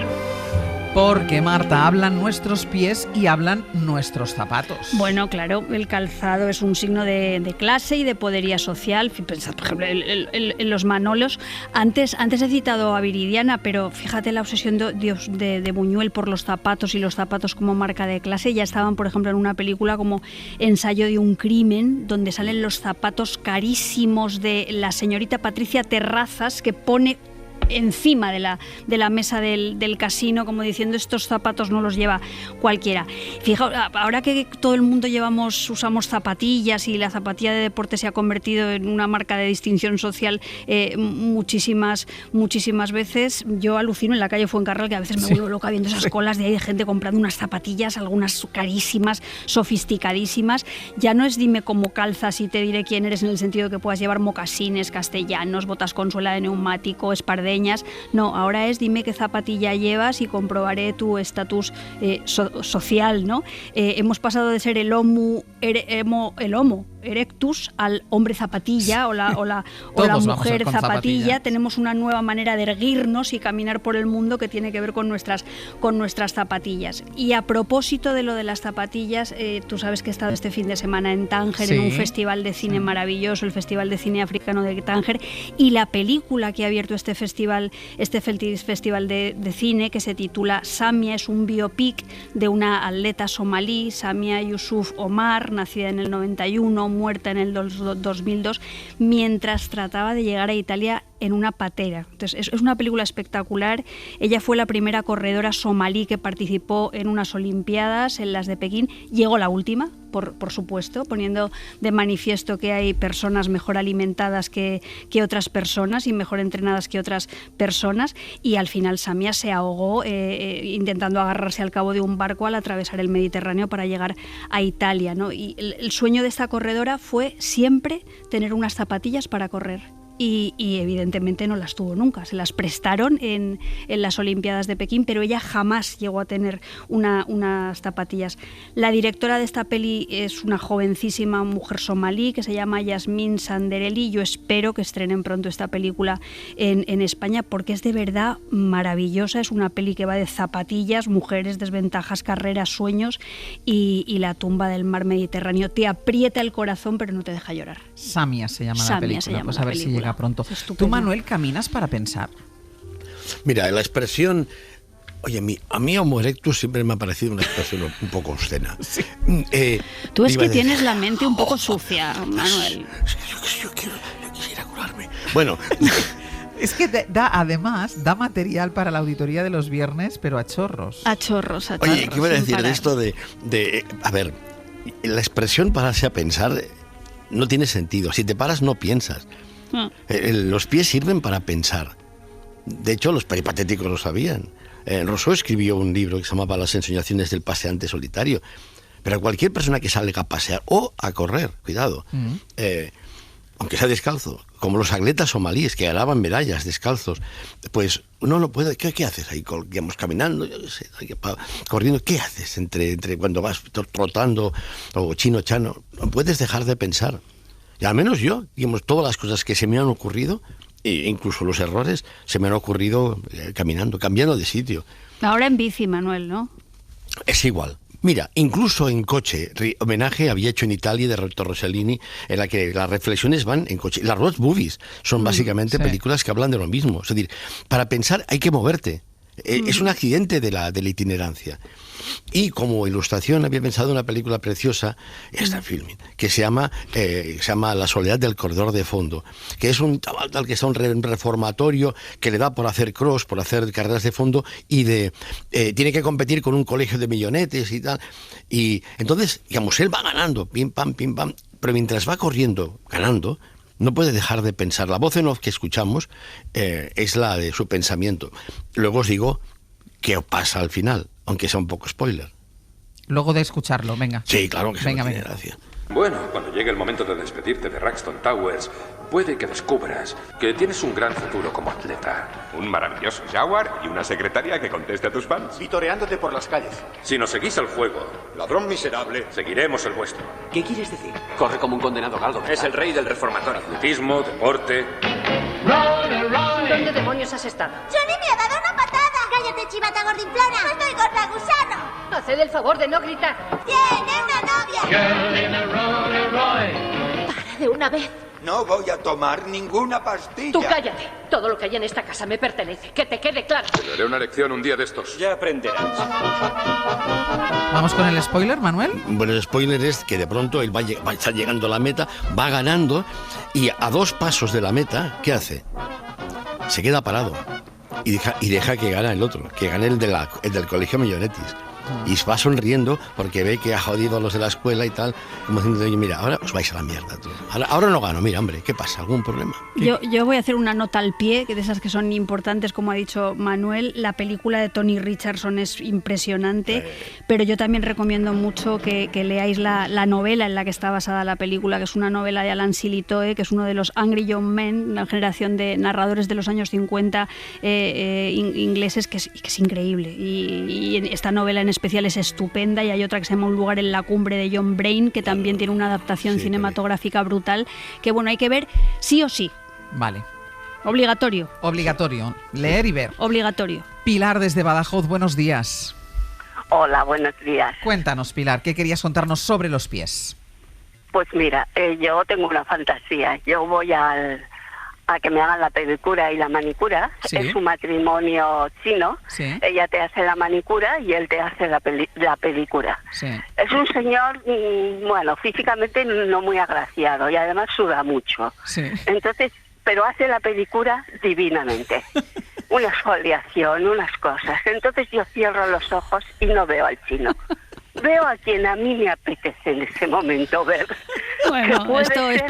Porque, Marta, hablan nuestros pies y hablan nuestros zapatos. Bueno, claro, el calzado es un signo de clase y de poderío social. Pensad, por ejemplo, en los Manolos. Antes he citado a Viridiana, pero fíjate la obsesión de Buñuel por los zapatos y los zapatos como marca de clase. Ya estaban, por ejemplo, en una película como Ensayo de un crimen, donde salen los zapatos carísimos de la señorita Patricia Terrazas, que pone encima de la mesa del casino, como diciendo, estos zapatos no los lleva cualquiera. Fijaos, ahora que todo el mundo usamos zapatillas y la zapatilla de deporte se ha convertido en una marca de distinción social muchísimas veces, yo alucino en la calle Fuencarral, que a veces me vuelvo loca viendo esas colas de gente comprando unas zapatillas, algunas carísimas, sofisticadísimas. Ya no es dime cómo calzas y te diré quién eres, en el sentido de que puedas llevar mocasines castellanos, botas con suela de neumático, espardeñas. No, ahora es dime qué zapatilla llevas y comprobaré tu estatus social, ¿no? Hemos pasado de ser el homo erectus al hombre zapatilla o la mujer zapatilla. Tenemos una nueva manera de erguirnos y caminar por el mundo que tiene que ver con nuestras zapatillas. Y a propósito de lo de las zapatillas, tú sabes que he estado este fin de semana en Tánger, en un festival de cine maravilloso, el Festival de Cine Africano de Tánger, y la película que ha abierto este festival de cine, que se titula Samia, es un biopic de una atleta somalí, Samia Yusuf Omar, nacida en el 91, muerta en el 2002, mientras trataba de llegar a Italia en una patera. Entonces, es una película espectacular. Ella fue la primera corredora somalí que participó en unas Olimpiadas, en las de Pekín. Llegó la última, por supuesto, poniendo de manifiesto que hay personas mejor alimentadas que otras personas y mejor entrenadas que otras personas. Y al final Samia se ahogó intentando agarrarse al cabo de un barco al atravesar el Mediterráneo para llegar a Italia, ¿no? Y el sueño de esta corredora fue siempre tener unas zapatillas para correr. Y evidentemente no las tuvo nunca, se las prestaron en las Olimpiadas de Pekín, pero ella jamás llegó a tener unas zapatillas. La directora de esta peli es una jovencísima mujer somalí que se llama Yasmin Sandereli. Yo espero que estrenen pronto esta película en España, porque es de verdad maravillosa. Es una peli que va de zapatillas, mujeres, desventajas, carreras, sueños y la tumba del mar Mediterráneo. Te aprieta el corazón pero no te deja llorar. Samia se llama la película, pues a ver si llega pronto. ¿Tú, Manuel, caminas para pensar? Mira, la expresión... Oye, a mí Homo erectus siempre me ha parecido una expresión un poco obscena. Sí. Tú es que tienes la mente un poco sucia, Manuel. Yo quisiera curarme. Bueno... Es que además da material para la auditoría de los viernes, pero a chorros. A chorros. Oye, ¿qué iba a decir de esto de... A ver, la expresión pararse a pensar no tiene sentido. Si te paras, no piensas. Los pies sirven para pensar. De hecho, los peripatéticos lo sabían. Rousseau escribió un libro que se llamaba Las ensoñaciones del paseante solitario. Pero cualquier persona que salga a pasear o a correr, cuidado, aunque sea descalzo, como los atletas somalíes que ganaban medallas descalzos, pues uno no puede... ¿Qué haces ahí? Digamos, caminando, yo qué sé, corriendo. ¿Qué haces entre cuando vas trotando o chino-chano? No puedes dejar de pensar. Y al menos yo, digamos, todas las cosas que se me han ocurrido, e incluso los errores, se me han ocurrido caminando, cambiando de sitio. Ahora en bici, Manuel, ¿no? Es igual. Mira, incluso en coche, homenaje había hecho en Italia de Roberto Rossellini, en la que las reflexiones van en coche. Las road movies son básicamente películas que hablan de lo mismo. Es decir, para pensar hay que moverte. Es un accidente de la itinerancia. Y como ilustración había pensado en una película preciosa, esta filming, que se llama La soledad del corredor de fondo, que es un chaval tal que está en un reformatorio que le da por hacer cross, por hacer carreras de fondo y tiene que competir con un colegio de millonetes y tal. Y entonces, digamos, él va ganando, pim pam, pero mientras va corriendo, ganando, no puede dejar de pensar. La voz en off que escuchamos es la de su pensamiento. Luego os digo qué pasa al final, aunque sea un poco spoiler. Luego de escucharlo, venga. Sí, claro que venga, tiene gracia. Bueno, cuando llegue el momento de despedirte de Raxton Towers, puede que descubras que tienes un gran futuro como atleta. Un maravilloso Jaguar y una secretaria que conteste a tus fans. Vitoreándote por las calles. Si nos seguís el juego, ladrón miserable, seguiremos el vuestro. ¿Qué quieres decir? Corre como un condenado galgo. Es el rey del reformatorio. Atletismo, deporte. ¿Dónde demonios has estado? ¡Johnny me ha dado una patada! ¡Cállate, chivata gordinflona. ¡No estoy gorda, gusano! Haced el favor de no gritar. ¡Tiene una novia! Para de una vez. No voy a tomar ninguna pastilla. Tú cállate. Todo lo que hay en esta casa me pertenece. Que te quede claro. Te daré una lección un día de estos. Ya aprenderás. Vamos con el spoiler, Manuel. Bueno, el spoiler es que de pronto él va a estar llegando a la meta, va ganando y a 2 pasos de la meta, ¿qué hace? Se queda parado y deja que gane el otro, que gane el del colegio Millonetis. Y va sonriendo porque ve que ha jodido a los de la escuela y tal, como diciendo, mira, ahora os vais a la mierda. Tú. Ahora no gano, mira, hombre, ¿qué pasa? ¿Algún problema? Yo voy a hacer una nota al pie, que de esas que son importantes, como ha dicho Manuel. La película de Tony Richardson es impresionante, pero yo también recomiendo mucho que leáis la novela en la que está basada la película, que es una novela de Alan Silitoe, que es uno de los Angry Young Men, una generación de narradores de los años 50 ingleses, que es increíble. Y esta novela en especial es estupenda, y hay otra que se llama Un lugar en la cumbre, de John Brain, que también tiene una adaptación cinematográfica brutal, que bueno, hay que ver sí o sí. Vale. Obligatorio. Leer y ver. Obligatorio. Pilar desde Badajoz, buenos días. Hola, buenos días. Cuéntanos, Pilar, ¿qué querías contarnos sobre los pies? Pues mira, yo tengo una fantasía. Yo voy a que me hagan la pedicura y la manicura. ¿Sí? Es un matrimonio chino. Sí. Ella te hace la manicura y él te hace la pedicura. Sí. Es un señor, bueno, físicamente no muy agraciado y además suda mucho. Sí. Entonces, pero hace la pedicura divinamente. Una exfoliación, unas cosas. Entonces yo cierro los ojos y no veo al chino. Veo a quien a mí me apetece en ese momento ver. Bueno,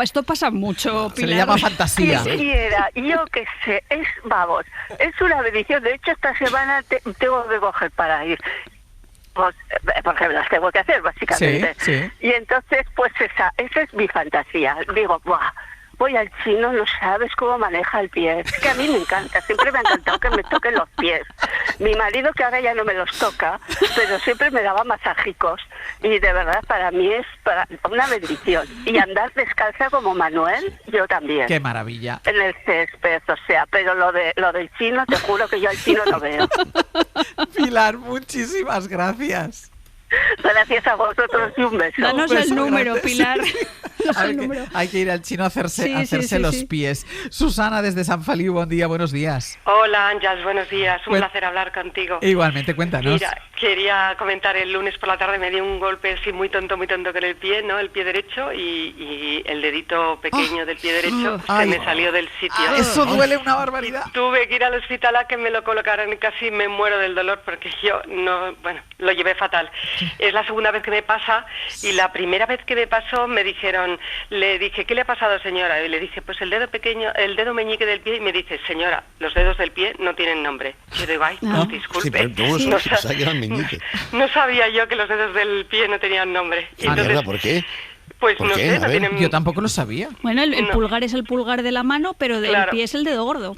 esto pasa mucho, Pilar. Se le llama fantasía. Quisiera, yo qué sé, vamos, es una bendición. De hecho, esta semana tengo que coger para ir. Pues, porque las tengo que hacer, básicamente. Sí, sí. Y entonces, pues esa es mi fantasía. Digo, ¡buah! Voy al chino, no sabes cómo maneja el pie. Es que a mí me encanta, siempre me ha encantado que me toquen los pies. Mi marido, que ahora ya no me los toca, pero siempre me daba masajicos. Y de verdad, para mí es una bendición. Y andar descalza como Manuel, yo también. ¡Qué maravilla! En el césped, o sea, pero lo del chino, te juro que yo al chino no veo. Pilar, muchísimas gracias. Gracias a vosotros y un beso. Danos Un el beso número, grande. Pilar. Hay que ir al chino a hacerse los pies. Susana desde San Feliu, buen día, buenos días. Hola, Ángels, buenos días. Un placer hablar contigo. Igualmente, cuéntanos. Mira, quería comentar, el lunes por la tarde me dio un golpe así muy tonto con el pie, ¿no? El pie derecho y el dedito pequeño del pie derecho se me salió del sitio. Eso duele una barbaridad. Tuve que ir al hospital a que me lo colocaran y casi me muero del dolor porque yo lo llevé fatal. Es la segunda vez que me pasa y la primera vez que me pasó me dijeron, le dije, ¿qué le ha pasado, señora? Y le dije, pues el dedo pequeño, el dedo meñique del pie, y me dice, señora, los dedos del pie no tienen nombre. Yo digo, ay, disculpe. No sabía yo que los dedos del pie no tenían nombre. Entonces, ¿por qué? Pues no sé, no tienen... Yo tampoco lo sabía. Bueno, el pulgar es el pulgar de la mano, pero el pie es el dedo gordo.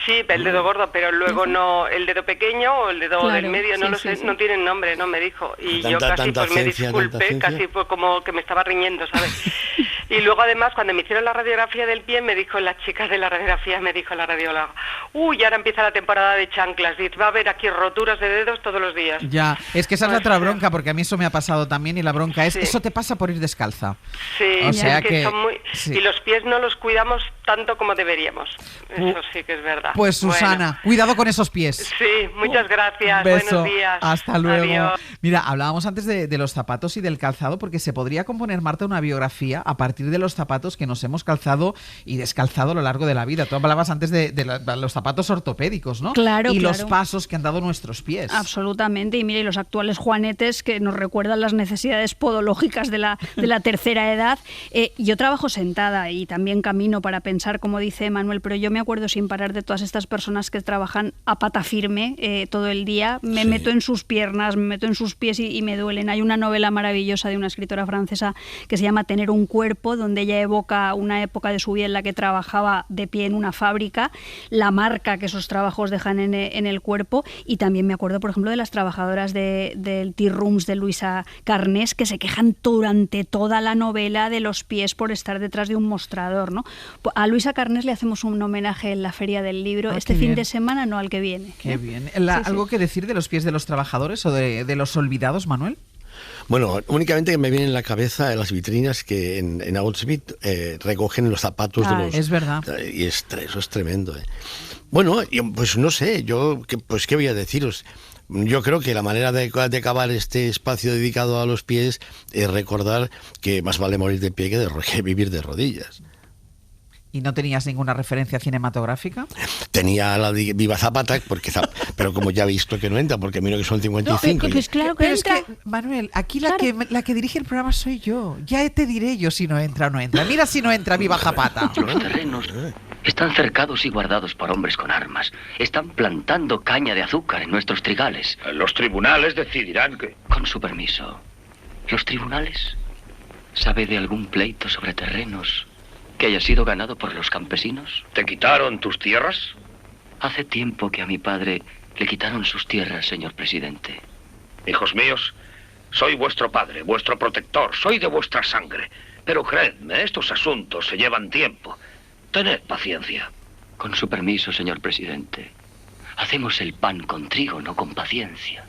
Sí, el dedo gordo, pero luego no, el dedo pequeño o el dedo del medio, no lo sé, no tienen nombre, no me dijo. Y yo casi pues me disculpé, casi fue como que me estaba riñendo, ¿sabes? Y luego además cuando me hicieron la radiografía del pie me dijo la chica de la radiografía, me dijo la radióloga, uy, ahora empieza la temporada de chanclas, dice, va a haber aquí roturas de dedos todos los días. Ya, es que esa es la otra bronca, porque a mí eso me ha pasado también y la bronca es, eso te pasa por ir descalza. Sí, o sea que son muy... Y los pies no los cuidamos tanto como deberíamos, eso sí que es verdad. Pues Susana, cuidado con esos pies. Sí, muchas gracias, beso. Buenos días. Hasta luego. Adiós. Mira, hablábamos antes de los zapatos y del calzado, porque se podría componer, Marta, una biografía a partir de los zapatos que nos hemos calzado y descalzado a lo largo de la vida. Tú hablabas antes de los zapatos ortopédicos, ¿no? Claro, y los pasos que han dado nuestros pies. Absolutamente, y mira, y los actuales juanetes que nos recuerdan las necesidades podológicas de la tercera edad. Yo trabajo sentada y también camino para pensar, como dice Manuel, pero yo me acuerdo sin parar de todas estas personas que trabajan a pata firme todo el día. Me meto en sus piernas, me meto en sus pies y me duelen. Hay una novela maravillosa de una escritora francesa que se llama Tener un cuerpo, donde ella evoca una época de su vida en la que trabajaba de pie en una fábrica, la marca que esos trabajos dejan en el cuerpo. Y también me acuerdo, por ejemplo, de las trabajadoras del Tea Rooms de Luisa Carnés, que se quejan durante toda la novela de los pies por estar detrás de un mostrador, ¿no? A Luisa Carnés le hacemos un homenaje en la Feria del Libro este qué fin bien. de semana, no al que viene. Qué bien. Sí, sí. ¿Algo que decir de los pies de los trabajadores o de los olvidados, Manuel? Bueno, únicamente que me vienen en la cabeza las vitrinas que en Goldsmith recogen los zapatos de los... Es verdad. Y eso es tremendo. Bueno, pues no sé, pues qué voy a deciros. Yo creo que la manera de acabar este espacio dedicado a los pies es recordar que más vale morir de pie que vivir de rodillas. ¿Y no tenías ninguna referencia cinematográfica? Tenía la de Viva Zapata, pero como ya he visto que no entra, porque miro que son 55. Pues claro que Pero entra. es que, Manuel, aquí la que dirige el programa soy yo. Ya te diré yo si no entra o no entra. Mira si no entra Viva Zapata. Los terrenos están cercados y guardados por hombres con armas. Están plantando caña de azúcar en nuestros trigales. Los tribunales decidirán que... Con su permiso. ¿Los tribunales? ¿Sabe de algún pleito sobre terrenos que haya sido ganado por los campesinos? ¿Te quitaron tus tierras? Hace tiempo que a mi padre le quitaron sus tierras, señor presidente. Hijos míos, soy vuestro padre, vuestro protector, soy de vuestra sangre. Pero creedme, estos asuntos se llevan tiempo. Tened paciencia. Con su permiso, señor presidente. Hacemos el pan con trigo, no con paciencia.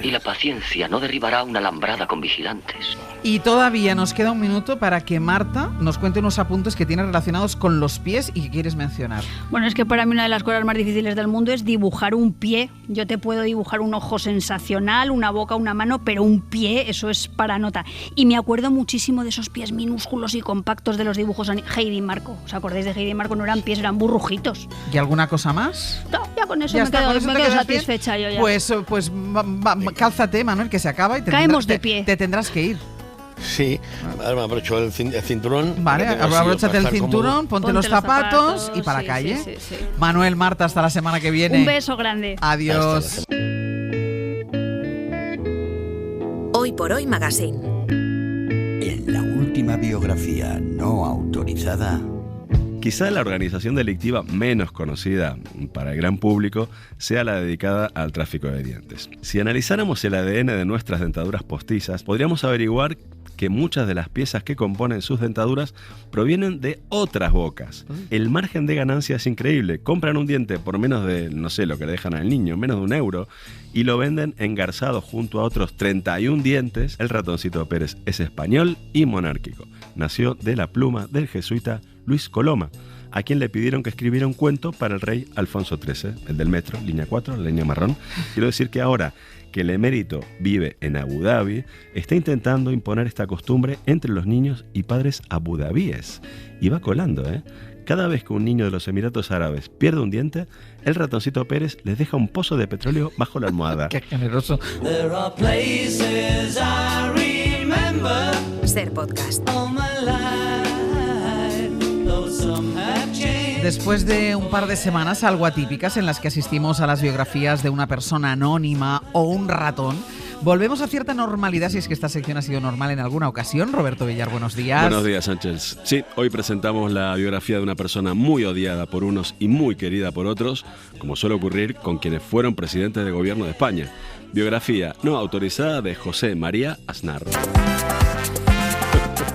Y la paciencia no derribará una alambrada con vigilantes. Y todavía nos queda un minuto para que Marta nos cuente unos apuntes que tiene relacionados con los pies y que quieres mencionar. Bueno, es que para mí una de las cosas más difíciles del mundo es dibujar un pie. Yo te puedo dibujar un ojo sensacional, una boca, una mano, pero un pie, eso es para nota. Y me acuerdo muchísimo de esos pies minúsculos y compactos de los dibujos Heidi y Marco. ¿Os acordáis de Heidi y Marco? No eran pies, eran burrujitos. ¿Y alguna cosa más? No, ya con eso ¿Ya me está? quedo, ¿Con eso me te quedo quedas bien? satisfecha yo ya. Pues cálzate, Manuel, que se acaba y Caemos de pie. Te tendrás que ir. Sí, ahora me abrocho el cinturón. Vale, abróchate el cinturón, ponte los zapatos y para sí, la calle. sí. Manuel, Marta, hasta la semana que viene. Un beso grande. Adiós. Hoy por Hoy Magazine. En la última biografía no autorizada... Quizá la organización delictiva menos conocida para el gran público sea la dedicada al tráfico de dientes. Si analizáramos el ADN de nuestras dentaduras postizas, podríamos averiguar que muchas de las piezas que componen sus dentaduras provienen de otras bocas. El margen de ganancia es increíble. Compran un diente por menos de, no sé, lo que le dejan al niño, menos de €1, y lo venden engarzado junto a otros 31 dientes. El ratoncito Pérez es español y monárquico. Nació de la pluma del jesuita Luis Coloma, a quien le pidieron que escribiera un cuento para el rey Alfonso XIII, el del metro, línea 4, la línea marrón. Quiero decir que ahora que el emérito vive en Abu Dhabi, está intentando imponer esta costumbre entre los niños y padres abudabíes. Y va colando, ¿eh? Cada vez que un niño de los Emiratos Árabes pierde un diente, el ratoncito Pérez les deja un pozo de petróleo bajo la almohada. ¡Qué generoso! Ser podcast. Después de un par de semanas algo atípicas en las que asistimos a las biografías de una persona anónima o un ratón, volvemos a cierta normalidad, si es que esta sección ha sido normal en alguna ocasión. Roberto Villar, buenos días. Buenos días, Sánchez. Sí, hoy presentamos la biografía de una persona muy odiada por unos y muy querida por otros, como suele ocurrir con quienes fueron presidentes de gobierno de España. Biografía no autorizada de José María Aznar.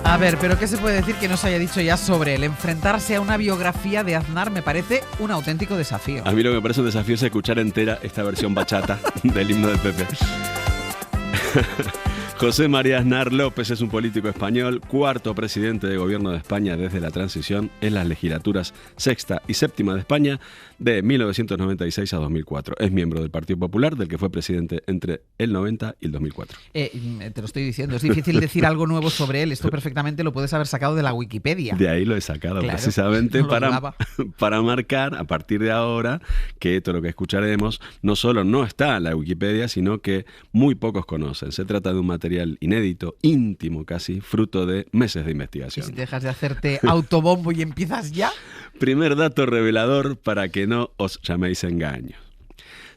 A ver, pero ¿qué se puede decir que no se haya dicho ya sobre él? Enfrentarse a una biografía de Aznar me parece un auténtico desafío. A mí lo que me parece un desafío es escuchar entera esta versión bachata del himno del PP. José María Aznar López es un político español, cuarto presidente de gobierno de España desde la transición en las legislaturas sexta y séptima de España de 1996 a 2004. Es miembro del Partido Popular, del que fue presidente entre el 90 y el 2004. Te lo estoy diciendo, es difícil decir algo nuevo sobre él. Esto perfectamente lo puedes haber sacado de la Wikipedia. De ahí lo he sacado, claro, precisamente no para marcar a partir de ahora que todo lo que escucharemos no solo no está en la Wikipedia, sino que muy pocos conocen. Se trata de un material inédito, íntimo casi, fruto de meses de investigación. ¿Y si dejas de hacerte autobombo y empiezas ya? Primer dato revelador para que no os llaméis engaños.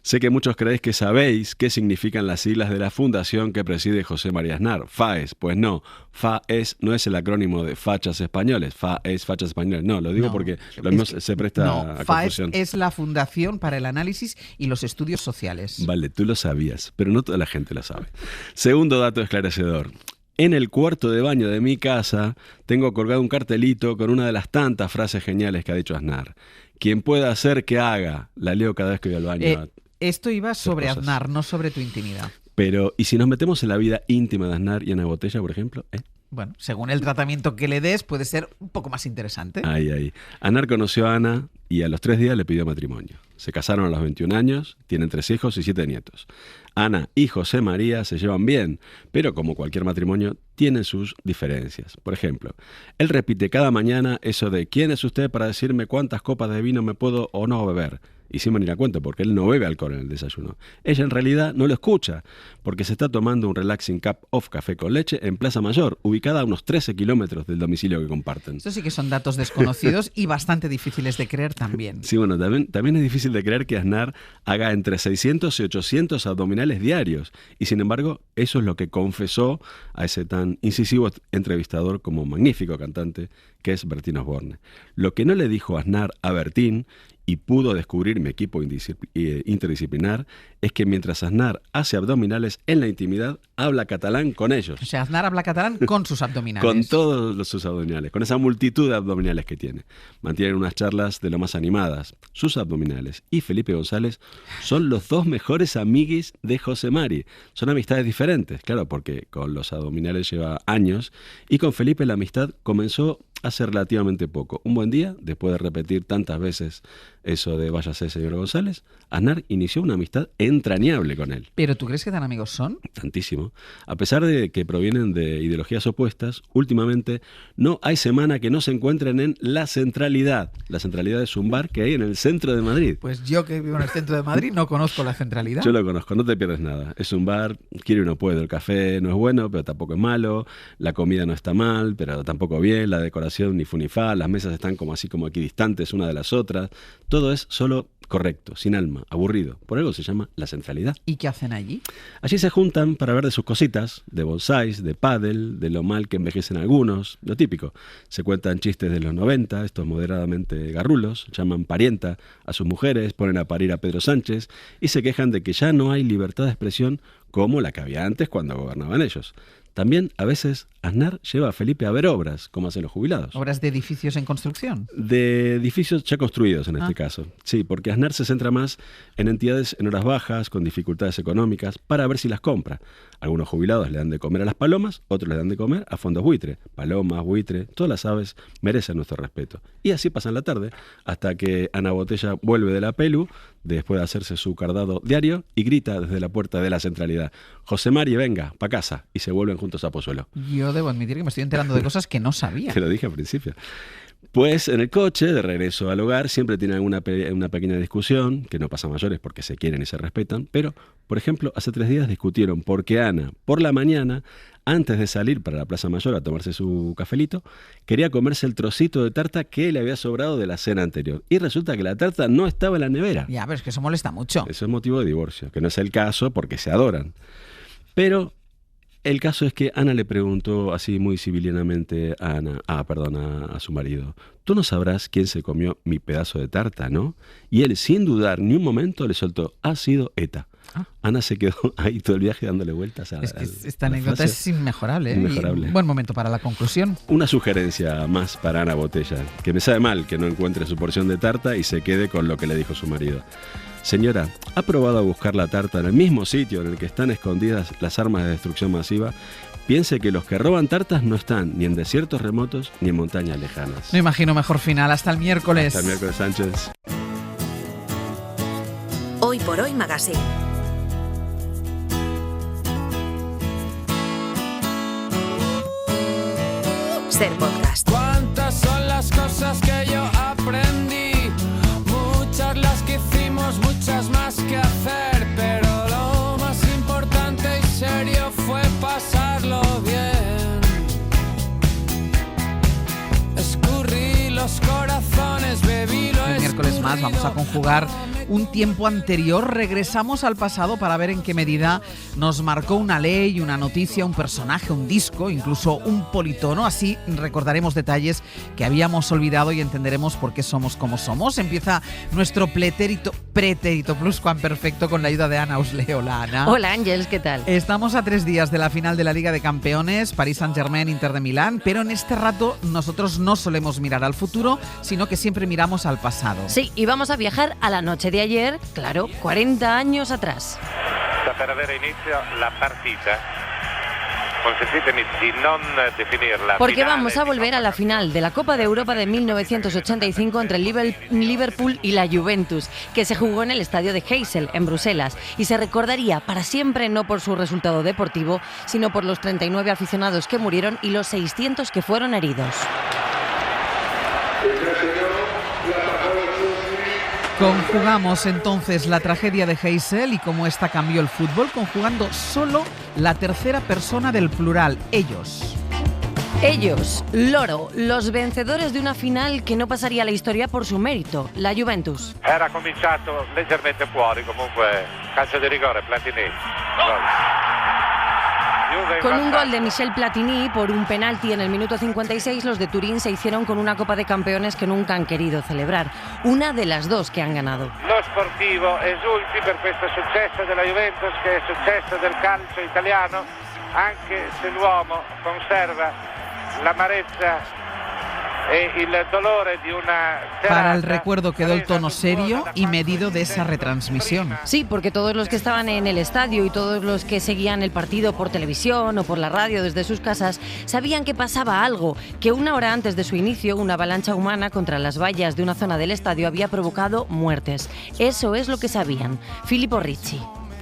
Sé que muchos creéis que sabéis qué significan las siglas de la fundación que preside José María Aznar. FAES, pues no. FAES no es el acrónimo de fachas españoles. FAES, fachas españoles. No, lo digo porque lo mismo se presta a confusión. FAES es la Fundación para el Análisis y los Estudios Sociales. Vale, tú lo sabías, pero no toda la gente lo sabe. Segundo dato esclarecedor. En el cuarto de baño de mi casa tengo colgado un cartelito con una de las tantas frases geniales que ha dicho Aznar. Quien pueda hacer que haga. La leo cada vez que voy al baño. Esto iba sobre Aznar, no sobre tu intimidad. Pero, ¿y si nos metemos en la vida íntima de Aznar y Ana Botella, por ejemplo? Bueno, según el tratamiento que le des, puede ser un poco más interesante. Ahí. Aznar conoció a Ana y a los 3 días le pidió matrimonio. Se casaron a los 21 años, tienen 3 hijos y 7 nietos. Ana y José María se llevan bien, pero como cualquier matrimonio, tienen sus diferencias. Por ejemplo, él repite cada mañana eso de ¿quién es usted para decirme cuántas copas de vino me puedo o no beber? Y sin venir a cuenta, porque él no bebe alcohol en el desayuno. Ella en realidad no lo escucha, porque se está tomando un relaxing cup of café con leche en Plaza Mayor, ubicada a unos 13 kilómetros del domicilio que comparten. Esto sí que son datos desconocidos y bastante difíciles de creer también. Sí, bueno, también es difícil de creer que Aznar haga entre 600 y 800 abdominales diarios. Y sin embargo, eso es lo que confesó a ese tan incisivo entrevistador como magnífico cantante que es Bertín Osborne. Lo que no le dijo Aznar a Bertín, y pudo descubrir mi equipo interdisciplinar, es que mientras Aznar hace abdominales en la intimidad, habla catalán con ellos. O sea, Aznar habla catalán con sus abdominales. Con todos sus abdominales, con esa multitud de abdominales que tiene. Mantienen unas charlas de lo más animadas. Sus abdominales y Felipe González son los 2 mejores amiguis de José Mari. Son amistades diferentes, claro, porque con los abdominales lleva años y con Felipe la amistad comenzó hace relativamente poco. Un buen día, después de repetir tantas veces eso de váyase, señor González, Aznar inició una amistad entrañable con él. ¿Pero tú crees que tan amigos son? Tantísimo. A pesar de que provienen de ideologías opuestas, últimamente no hay semana que no se encuentren en La Centralidad. La Centralidad es un bar que hay en el centro de Madrid. Pues yo que vivo en el centro de Madrid no conozco La Centralidad. Yo lo conozco, no te pierdes nada. Es un bar, quiere y no puede. El café no es bueno, pero tampoco es malo. La comida no está mal, pero tampoco bien. La decoración ni fu ni fa. Las mesas están como así como equidistantes una de las otras. Todo es solo correcto, sin alma, aburrido. Por algo se llama La Centralidad. ¿Y qué hacen allí? Allí se juntan para ver de sus cositas, de bonsáis, de pádel, de lo mal que envejecen algunos, lo típico. Se cuentan chistes de los 90, estos moderadamente garrulos, llaman parienta a sus mujeres, ponen a parir a Pedro Sánchez y se quejan de que ya no hay libertad de expresión como la que había antes cuando gobernaban ellos. También, a veces, Aznar lleva a Felipe a ver obras, como hacen los jubilados. ¿Obras de edificios en construcción? De edificios ya construidos, en este caso. Sí, porque Aznar se centra más en entidades en horas bajas, con dificultades económicas, para ver si las compra. Algunos jubilados le dan de comer a las palomas, otros le dan de comer a fondos buitre. Palomas, buitre, todas las aves merecen nuestro respeto. Y así pasan la tarde, hasta que Ana Botella vuelve de la pelu, después de hacerse su cardado diario, y grita desde la puerta de La Centralidad: José Mari, venga, pa' casa, y se vuelven juntos a Pozuelo. Yo debo admitir que me estoy enterando de cosas que no sabía. Te lo dije al principio. Pues en el coche, de regreso al hogar, siempre tienen una pequeña discusión, que no pasa a mayores porque se quieren y se respetan, pero, por ejemplo, hace 3 días discutieron porque Ana, por la mañana, antes de salir para la Plaza Mayor a tomarse su cafelito, quería comerse el trocito de tarta que le había sobrado de la cena anterior. Y resulta que la tarta no estaba en la nevera. Ya, pero es que eso molesta mucho. Eso es motivo de divorcio, que no es el caso porque se adoran. Pero el caso es que Ana le preguntó así muy civilianamente a su marido: tú no sabrás quién se comió mi pedazo de tarta, ¿no? Y él, sin dudar ni un momento, le soltó: ha sido ETA. Ana se quedó ahí todo el viaje dándole vueltas a... Es que esta anécdota es inmejorable. Inmejorable. Buen momento para la conclusión. Una sugerencia más para Ana Botella, que me sabe mal que no encuentre su porción de tarta y se quede con lo que le dijo su marido. Señora, ¿ha probado a buscar la tarta en el mismo sitio en el que están escondidas las armas de destrucción masiva? Piense que los que roban tartas no están ni en desiertos remotos ni en montañas lejanas. No imagino mejor final. Hasta el miércoles. Hasta el miércoles, Sánchez. Hoy por Hoy Magazine. Ser podcast. ¿Cuántas son las cosas que yo aprendí? Muchas las que hicimos, muchas más que hacer, pero lo más importante y serio fue pasarlo bien. Escurrí los corazones, bebí lo Un miércoles más vamos a conjugar un tiempo anterior. Regresamos al pasado para ver en qué medida nos marcó una ley, una noticia, un personaje, un disco, incluso un politono. Así recordaremos detalles que habíamos olvidado y entenderemos por qué somos como somos. Empieza nuestro pretérito pluscuamperfecto con la ayuda de Ana Oslé. Hola, Ana. Hola, Ángels, ¿qué tal? Estamos a 3 días de la final de la Liga de Campeones, Paris Saint-Germain, Inter de Milán, pero en este rato nosotros no solemos mirar al futuro, sino que siempre miramos al pasado. Sí, y vamos a viajar a la noche de ayer, claro, 40 años atrás. Per avere inizio la partita, consentitemi di non definirla. Porque vamos a volver a la final de la Copa de Europa de 1985 entre el Liverpool y la Juventus, que se jugó en el estadio de Heysel, en Bruselas, y se recordaría para siempre no por su resultado deportivo, sino por los 39 aficionados que murieron y los 600 que fueron heridos. Conjugamos entonces la tragedia de Heysel y cómo esta cambió el fútbol, conjugando solo la tercera persona del plural, ellos. Ellos, loro, los vencedores de una final que no pasaría a la historia por su mérito, la Juventus. Era cominciato leggermente fuori, comunque calcio di rigore, Platini. Con un gol de Michel Platini por un penalti en el minuto 56, los de Turín se hicieron con una Copa de Campeones que nunca han querido celebrar. Una de las dos que han ganado. Lo sportivo esulti per questo successo della Juventus, che è successo del calcio italiano, anche se l'uomo conserva l'amarezza e il dolore di una serata. Para el recuerdo quedó el tono serio y medido de esa retransmisión. Sí, porque todos los que estaban en el estadio y todos los que seguían el partido por televisión o por la radio desde sus casas sabían que pasaba algo, que una hora antes de su inicio una avalancha humana contra las vallas de una zona del estadio había provocado muertes. Eso es lo que sabían. Filippo Ricci.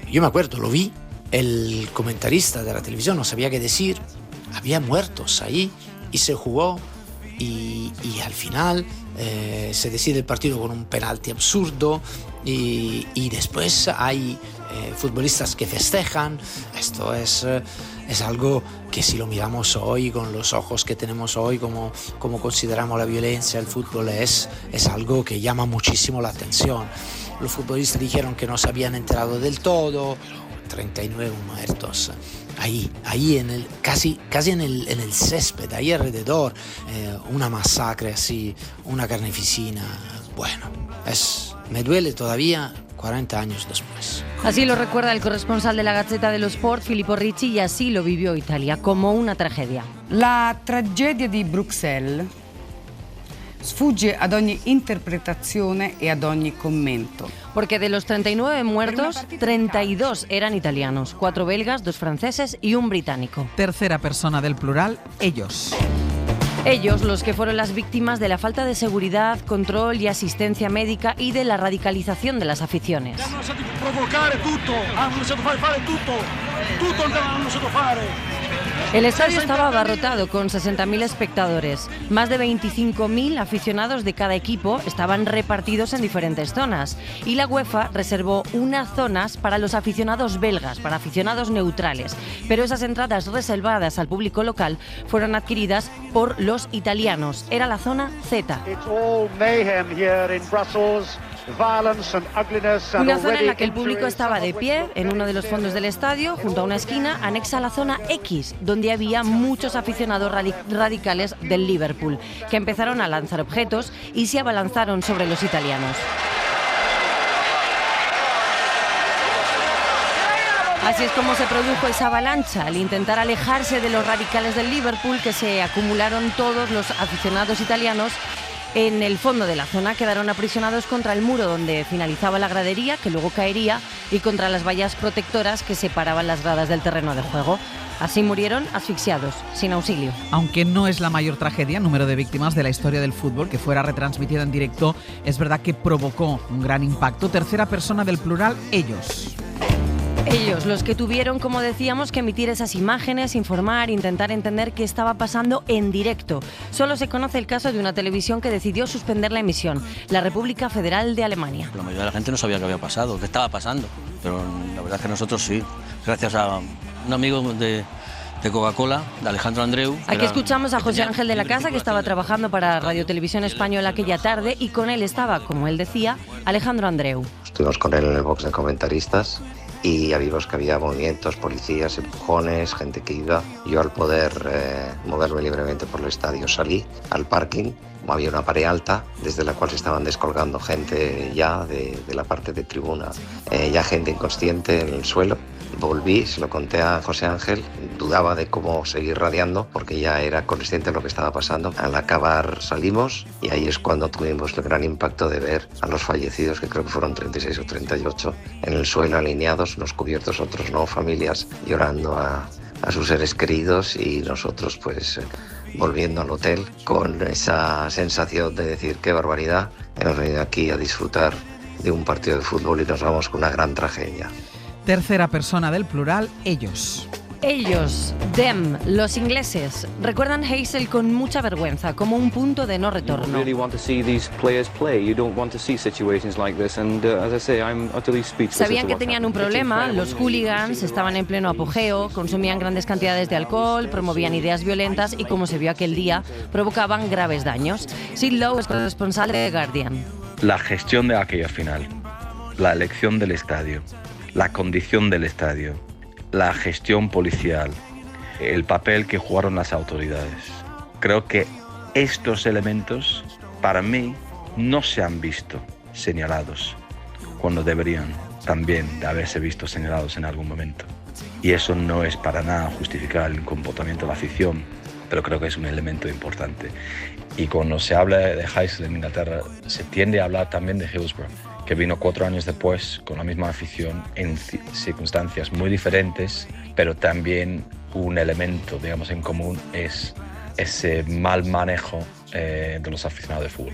Yo me acuerdo, lo vi, el comentarista de la televisión no sabía qué decir, había muertos ahí y se jugó. Y al final se decide el partido con un penalti absurdo y después hay futbolistas que festejan. Esto es algo que si lo miramos hoy con los ojos que tenemos hoy, como consideramos la violencia, el fútbol es algo que llama muchísimo la atención. Los futbolistas dijeron que no se habían enterado del todo, 39 muertos. Ahí en el, casi en el césped, ahí alrededor, una masacre así, una carneficina. Bueno, me duele todavía 40 años después. Así lo recuerda el corresponsal de la Gazzetta dello Sport, Filippo Ricci, y así lo vivió Italia, como una tragedia. La tragedia di Bruxelles sfugge ad ogni interpretazione e ad ogni commento. Porque de los 39 muertos, 32 eran italianos, 4 belgas, 2 franceses y un británico. Tercera persona del plural, ellos. Ellos, los que fueron las víctimas de la falta de seguridad, control y asistencia médica y de la radicalización de las aficiones. Hanno lasciato provocare tutto, hanno lasciato fare tutto hanno lasciato fare. El estadio estaba abarrotado con 60.000 espectadores. Más de 25.000 aficionados de cada equipo estaban repartidos en diferentes zonas. Y la UEFA reservó unas zonas para los aficionados belgas, para aficionados neutrales. Pero esas entradas reservadas al público local fueron adquiridas por los italianos. Era la zona Z. Una zona en la que el público estaba de pie en uno de los fondos del estadio, junto a una esquina anexa a la zona X, donde había muchos aficionados radicales del Liverpool, que empezaron a lanzar objetos y se abalanzaron sobre los italianos. Así es como se produjo esa avalancha, al intentar alejarse de los radicales del Liverpool, que se acumularon todos los aficionados italianos. En el fondo de la zona quedaron aprisionados contra el muro donde finalizaba la gradería, que luego caería, y contra las vallas protectoras que separaban las gradas del terreno de juego. Así murieron asfixiados, sin auxilio. Aunque no es la mayor tragedia, número de víctimas de la historia del fútbol que fuera retransmitida en directo, es verdad que provocó un gran impacto. Tercera persona del plural, ellos. Ellos, los que tuvieron, como decíamos, que emitir esas imágenes, informar, intentar entender qué estaba pasando en directo. Solo se conoce el caso de una televisión que decidió suspender la emisión, la República Federal de Alemania. La mayoría de la gente no sabía qué había pasado, qué estaba pasando, pero la verdad es que nosotros sí, gracias a un amigo de Coca-Cola, de Alejandro Andreu. Aquí escuchamos a José Ángel de la Casa, que estaba trabajando para Radio Televisión Española aquella tarde, y con él estaba, como él decía, Alejandro Andreu. Estuvimos con él en el box de comentaristas y ya vimos que había movimientos, policías, empujones, gente que iba. Yo, al poder moverme libremente por el estadio, salí al parking. Había una pared alta desde la cual se estaban descolgando gente ya de la parte de tribuna, ya gente inconsciente en el suelo. Volví, se lo conté a José Ángel, dudaba de cómo seguir radiando porque ya era consciente de lo que estaba pasando. Al acabar salimos y ahí es cuando tuvimos el gran impacto de ver a los fallecidos, que creo que fueron 36 o 38, en el suelo alineados, unos cubiertos, otros no, familias llorando a sus seres queridos y nosotros pues volviendo al hotel con esa sensación de decir qué barbaridad, hemos venido aquí a disfrutar de un partido de fútbol y nos vamos con una gran tragedia. Tercera persona del plural, ellos. Ellos, them, los ingleses, recuerdan Heysel con mucha vergüenza, como un punto de no retorno. Sabían que tenían un problema, los hooligans estaban en pleno apogeo, consumían grandes cantidades de alcohol, promovían ideas violentas y, como se vio aquel día, provocaban graves daños. Sid Lowe es corresponsal de The Guardian. La gestión de aquella final, la elección del estadio, la condición del estadio, la gestión policial, el papel que jugaron las autoridades. Creo que estos elementos, para mí, no se han visto señalados cuando deberían también de haberse visto señalados en algún momento. Y eso no es para nada justificar el comportamiento de la afición, pero creo que es un elemento importante. Y cuando se habla de Heysel en Inglaterra, se tiende a hablar también de Hillsborough, que vino 4 años después con la misma afición en circunstancias muy diferentes, pero también un elemento, digamos, en común es ese mal manejo de los aficionados de fútbol.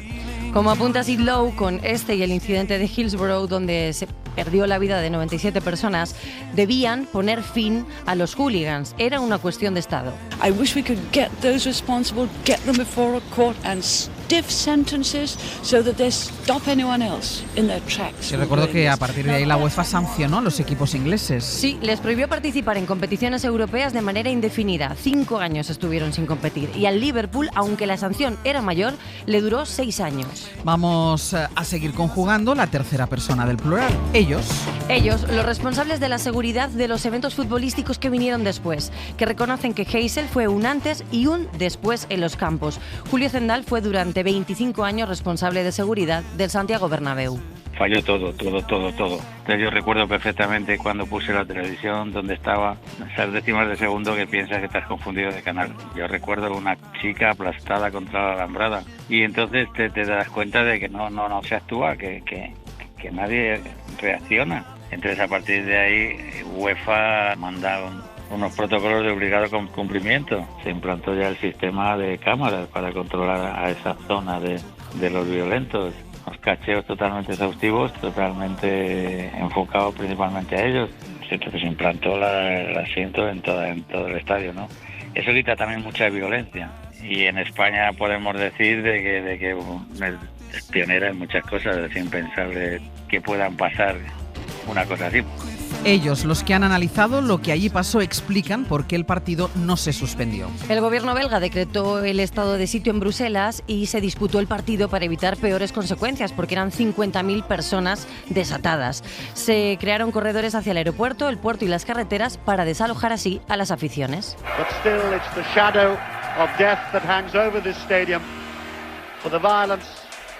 Como apunta Sid Lowe, con este y el incidente de Hillsborough, donde se perdió la vida de 97 personas, debían poner fin a los hooligans. Era una cuestión de Estado. I wish we could get those responsible, get them before a court and stiff sentences so that they stop anyone else in their tracks. Yo recuerdo que a partir de ahí la UEFA sancionó a los equipos ingleses. Sí, les prohibió participar en competiciones europeas de manera indefinida. 5 años estuvieron sin competir. Y al Liverpool, aunque la sanción era mayor, le duró 6 años. Vamos a seguir conjugando la tercera persona del plural. Ellos, los responsables de la seguridad de los eventos futbolísticos que vinieron después, que reconocen que Heysel fue un antes y un después en los campos. Julio Zendal fue durante 25 años responsable de seguridad del Santiago Bernabéu. Falló todo. Yo recuerdo perfectamente cuando puse la televisión donde estaba esas décimas de segundo que piensas que estás confundido de canal. Yo recuerdo una chica aplastada contra la alambrada y entonces te das cuenta de que no se actúa, que nadie reacciona. Entonces, a partir de ahí, UEFA manda unos protocolos de obligado cumplimiento. Se implantó ya el sistema de cámaras para controlar a esa zona de los violentos. Los cacheos totalmente exhaustivos, totalmente enfocados principalmente a ellos. Entonces se implantó el asiento en todo el estadio, ¿no? Eso quita también mucha violencia. Y en España podemos decir de que es pionera en muchas cosas, es impensable que puedan pasar una cosa así. Ellos, los que han analizado lo que allí pasó, explican por qué el partido no se suspendió. El gobierno belga decretó el estado de sitio en Bruselas y se disputó el partido para evitar peores consecuencias, porque eran 50.000 personas desatadas. Se crearon corredores hacia el aeropuerto, el puerto y las carreteras para desalojar así a las aficiones. But still it's the shadow of death that hangs over this stadium for the violence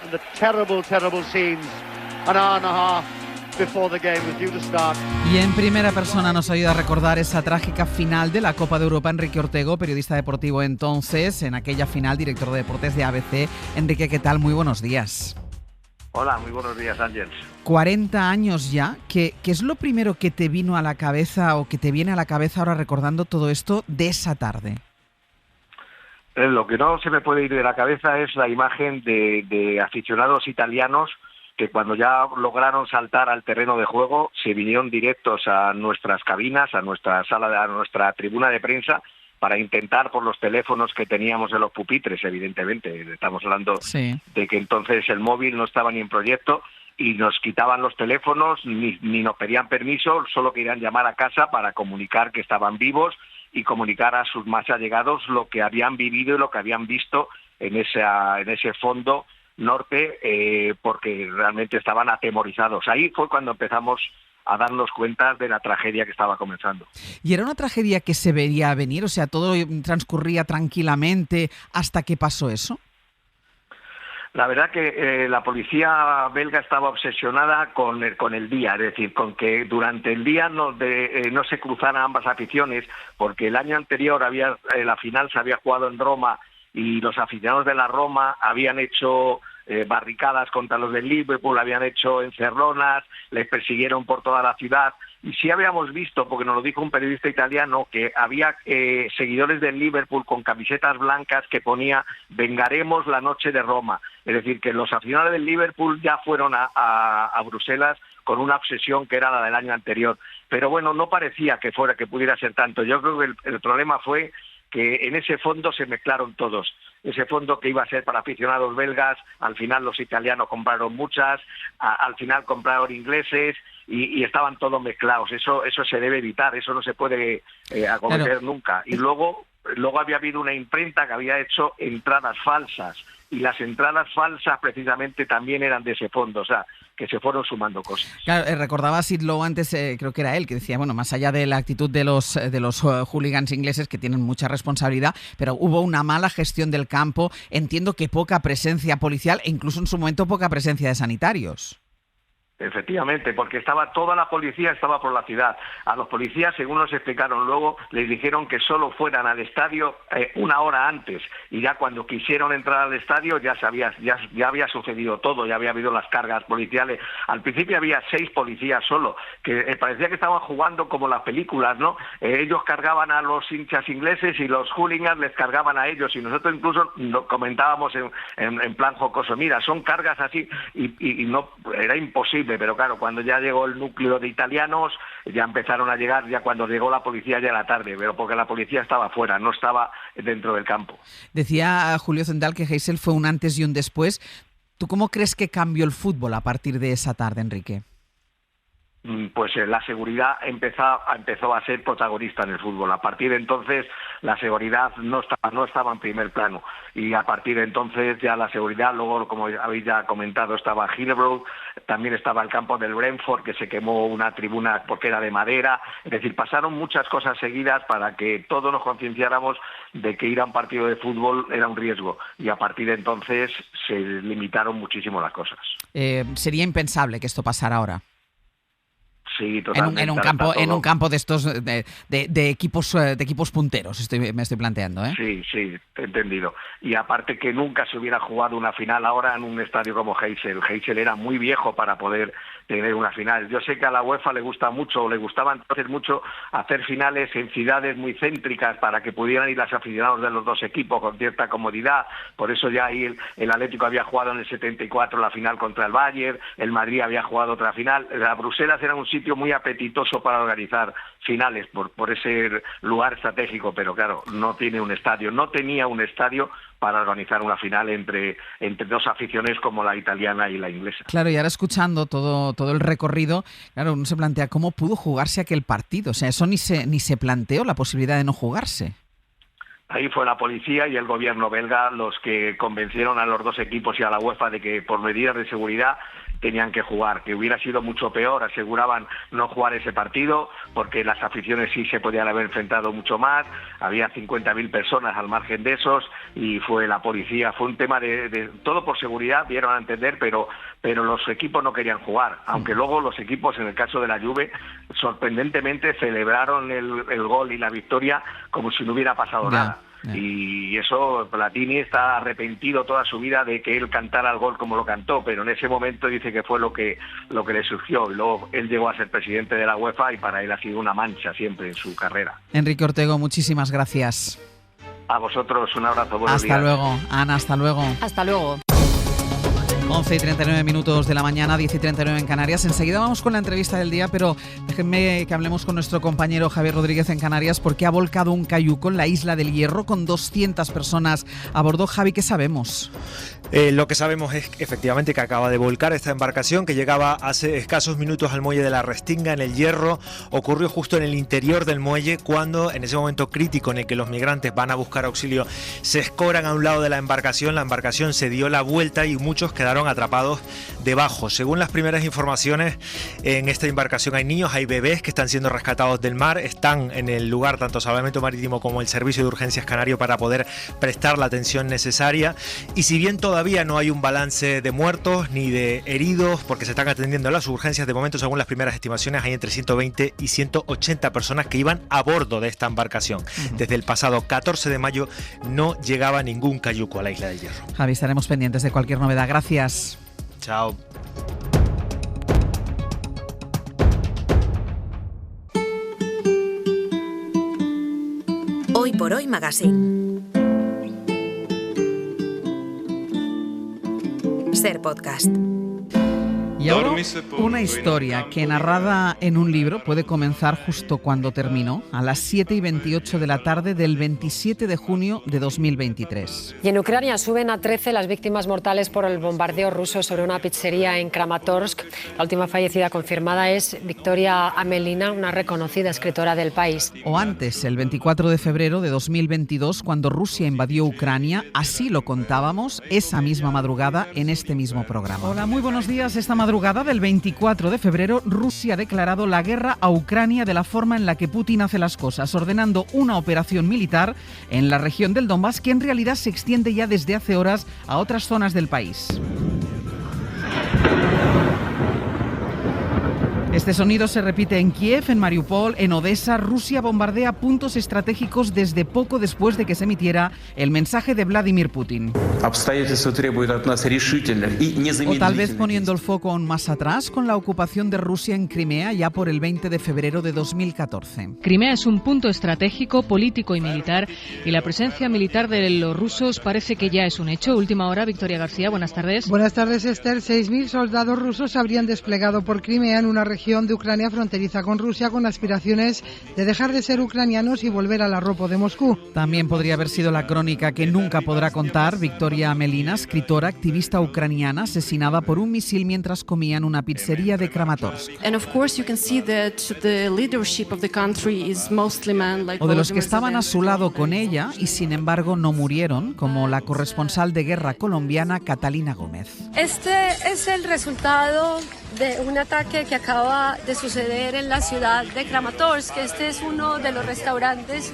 and the terrible scenes. An hour and a half before the game was due to start. Y en primera persona nos ayuda a recordar esa trágica final de la Copa de Europa Enrique Ortego, periodista deportivo entonces, en aquella final, director de deportes de ABC. Enrique, ¿qué tal? Muy buenos días. Hola, muy buenos días, Ángels. 40 años ya. ¿Qué es lo primero que te vino a la cabeza o que te viene a la cabeza ahora recordando todo esto de esa tarde? Lo que no se me puede ir de la cabeza es la imagen de aficionados italianos que cuando ya lograron saltar al terreno de juego se vinieron directos a nuestras cabinas, a nuestra sala, a nuestra tribuna de prensa para intentar por los teléfonos que teníamos en los pupitres, evidentemente. Estamos hablando de que entonces el móvil no estaba ni en proyecto y nos quitaban los teléfonos, ni nos pedían permiso, solo querían llamar a casa para comunicar que estaban vivos y comunicar a sus más allegados lo que habían vivido y lo que habían visto en ese fondo norte porque realmente estaban atemorizados. Ahí fue cuando empezamos a darnos cuenta de la tragedia que estaba comenzando. ¿Y era una tragedia que se veía venir? O sea, todo transcurría tranquilamente hasta que pasó eso. La verdad que la policía belga estaba obsesionada con el día, es decir, con que durante el día no se cruzaran ambas aficiones, porque el año anterior la final se había jugado en Roma y los aficionados de la Roma habían hecho barricadas contra los del Liverpool, habían hecho encerronas, les persiguieron por toda la ciudad. Y sí habíamos visto, porque nos lo dijo un periodista italiano, que había seguidores del Liverpool con camisetas blancas que ponía "vengaremos la noche de Roma". Es decir, que los aficionados del Liverpool ya fueron a Bruselas con una obsesión que era la del año anterior. Pero bueno, no parecía que pudiera ser tanto. Yo creo que el problema fue que en ese fondo se mezclaron todos. Ese fondo que iba a ser para aficionados belgas, al final los italianos compraron muchas, al final compraron ingleses y estaban todos mezclados. Eso se debe evitar, eso no se puede acometer nunca. Y luego había habido una imprenta que había hecho entradas falsas, y las entradas falsas precisamente también eran de ese fondo, o sea, que se fueron sumando cosas. Claro, recordaba a Sid Lowe antes, creo que era él, que decía, bueno, más allá de la actitud de los hooligans ingleses, que tienen mucha responsabilidad, pero hubo una mala gestión del campo, entiendo que poca presencia policial e incluso en su momento poca presencia de sanitarios. Efectivamente, porque toda la policía estaba por la ciudad. A los policías, según nos explicaron luego, les dijeron que solo fueran al estadio una hora antes, y ya cuando quisieron entrar al estadio ya había sucedido todo, ya había habido las cargas policiales. Al principio había 6 policías solo, que parecía que estaban jugando como las películas, ¿no? Ellos cargaban a los hinchas ingleses y los hooligans les cargaban a ellos, y nosotros incluso comentábamos en plan jocoso, mira, son cargas así, y no, era imposible. Pero claro, cuando ya llegó el núcleo de italianos, ya empezaron a llegar, ya cuando llegó la policía ya era tarde, pero porque la policía estaba fuera, no estaba dentro del campo. Decía Julio Zendal que Heysel fue un antes y un después. ¿Tú cómo crees que cambió el fútbol a partir de esa tarde, Enrique? Pues la seguridad empezó a ser protagonista en el fútbol. A partir de entonces la seguridad no estaba en primer plano, y a partir de entonces ya la seguridad, luego, como habéis ya comentado, estaba Hillbrook, también estaba el campo del Brentford, que se quemó una tribuna porque era de madera. Es decir, pasaron muchas cosas seguidas para que todos nos concienciáramos de que ir a un partido de fútbol era un riesgo, y a partir de entonces se limitaron muchísimo las cosas. Sería impensable que esto pasara ahora. Sí, totalmente. En un campo de estos de equipos punteros, me estoy planteando, ¿eh? Sí, entendido. Y aparte que nunca se hubiera jugado una final ahora en un estadio como Heysel. Heysel era muy viejo para poder tener una final. Yo sé que a la UEFA le gustaba entonces mucho hacer finales en ciudades muy céntricas para que pudieran ir los aficionados de los dos equipos con cierta comodidad. Por eso ya ahí el Atlético había jugado en el 74 la final contra el Bayern, el Madrid había jugado otra final. La Bruselas era un sitio muy apetitoso para organizar finales por ese lugar estratégico, pero claro, no tenía un estadio para organizar una final entre dos aficiones como la italiana y la inglesa. Claro, y ahora escuchando todo el recorrido, claro, uno se plantea cómo pudo jugarse aquel partido. O sea, eso ni se planteó, la posibilidad de no jugarse. Ahí fue la policía y el gobierno belga los que convencieron a los dos equipos y a la UEFA de que por medidas de seguridad tenían que jugar, que hubiera sido mucho peor, aseguraban no jugar ese partido, porque las aficiones sí se podían haber enfrentado mucho más, había 50.000 personas al margen de esos, y fue la policía, fue un tema de todo por seguridad, dieron a entender, pero los equipos no querían jugar, aunque luego los equipos, en el caso de la Juve, sorprendentemente celebraron el gol y la victoria como si no hubiera pasado nada. Y eso, Platini está arrepentido toda su vida de que él cantara el gol como lo cantó, pero en ese momento dice que fue lo que le surgió, y luego él llegó a ser presidente de la UEFA y para él ha sido una mancha siempre en su carrera. Enrique Ortego, muchísimas gracias. A vosotros, un abrazo, buenos días. Hasta luego, Ana, hasta luego. Hasta luego. 11:39 de la mañana, 10:39 en Canarias. Enseguida vamos con la entrevista del día, pero déjenme que hablemos con nuestro compañero Javier Rodríguez en Canarias, porque ha volcado un cayuco en la isla del Hierro con 200 personas a bordo. Javi, ¿qué sabemos? Lo que sabemos es efectivamente que acaba de volcar esta embarcación que llegaba hace escasos minutos al muelle de la Restinga en el Hierro. Ocurrió justo en el interior del muelle cuando, en ese momento crítico en el que los migrantes van a buscar auxilio, se escoran a un lado de la embarcación se dio la vuelta y muchos quedaron atrapados debajo. Según las primeras informaciones, en esta embarcación hay niños, hay bebés que están siendo rescatados del mar, están en el lugar tanto Salvamento Marítimo como el Servicio de Urgencias Canario para poder prestar la atención necesaria. Y si bien todavía no hay un balance de muertos ni de heridos porque se están atendiendo las urgencias, de momento según las primeras estimaciones hay entre 120 y 180 personas que iban a bordo de esta embarcación. Desde el pasado 14 de mayo no llegaba ningún cayuco a la isla del Hierro. Javi, estaremos pendientes de cualquier novedad. Gracias. Chao. Hoy por Hoy Magazine. Ser Podcast. Y ahora una historia que narrada en un libro puede comenzar justo cuando terminó, a las 7:28 de la tarde del 27 de junio de 2023. Y en Ucrania suben a 13 las víctimas mortales por el bombardeo ruso sobre una pizzería en Kramatorsk. La última fallecida confirmada es Victoria Amelina, una reconocida escritora del país. O antes, el 24 de febrero de 2022, cuando Rusia invadió Ucrania, así lo contábamos esa misma madrugada en este mismo programa. Hola, muy buenos días. Esta madrugada del 24 de febrero, Rusia ha declarado la guerra a Ucrania de la forma en la que Putin hace las cosas, ordenando una operación militar en la región del Donbass que en realidad se extiende ya desde hace horas a otras zonas del país. Este sonido se repite en Kiev, en Mariupol, en Odessa. Rusia bombardea puntos estratégicos desde poco después de que se emitiera el mensaje de Vladimir Putin. O tal vez poniendo el foco aún más atrás con la ocupación de Rusia en Crimea ya por el 20 de febrero de 2014. Crimea es un punto estratégico, político y militar, y la presencia militar de los rusos parece que ya es un hecho. Última hora, Victoria García, buenas tardes. Buenas tardes, Esther. 6.000 soldados rusos se habrían desplegado por Crimea, en una región de Ucrania fronteriza con Rusia, con aspiraciones de dejar de ser ucranianos y volver al arropo de Moscú. También podría haber sido la crónica que nunca podrá contar Victoria Amelina, escritora, activista ucraniana, asesinada por un misil mientras comía en una pizzería de Kramatorsk. O de los que estaban a su lado con ella y sin embargo no murieron, como la corresponsal de guerra colombiana Catalina Gómez. Este es el resultado de un ataque que acaba de suceder en la ciudad de Kramatorsk. Este es uno de los restaurantes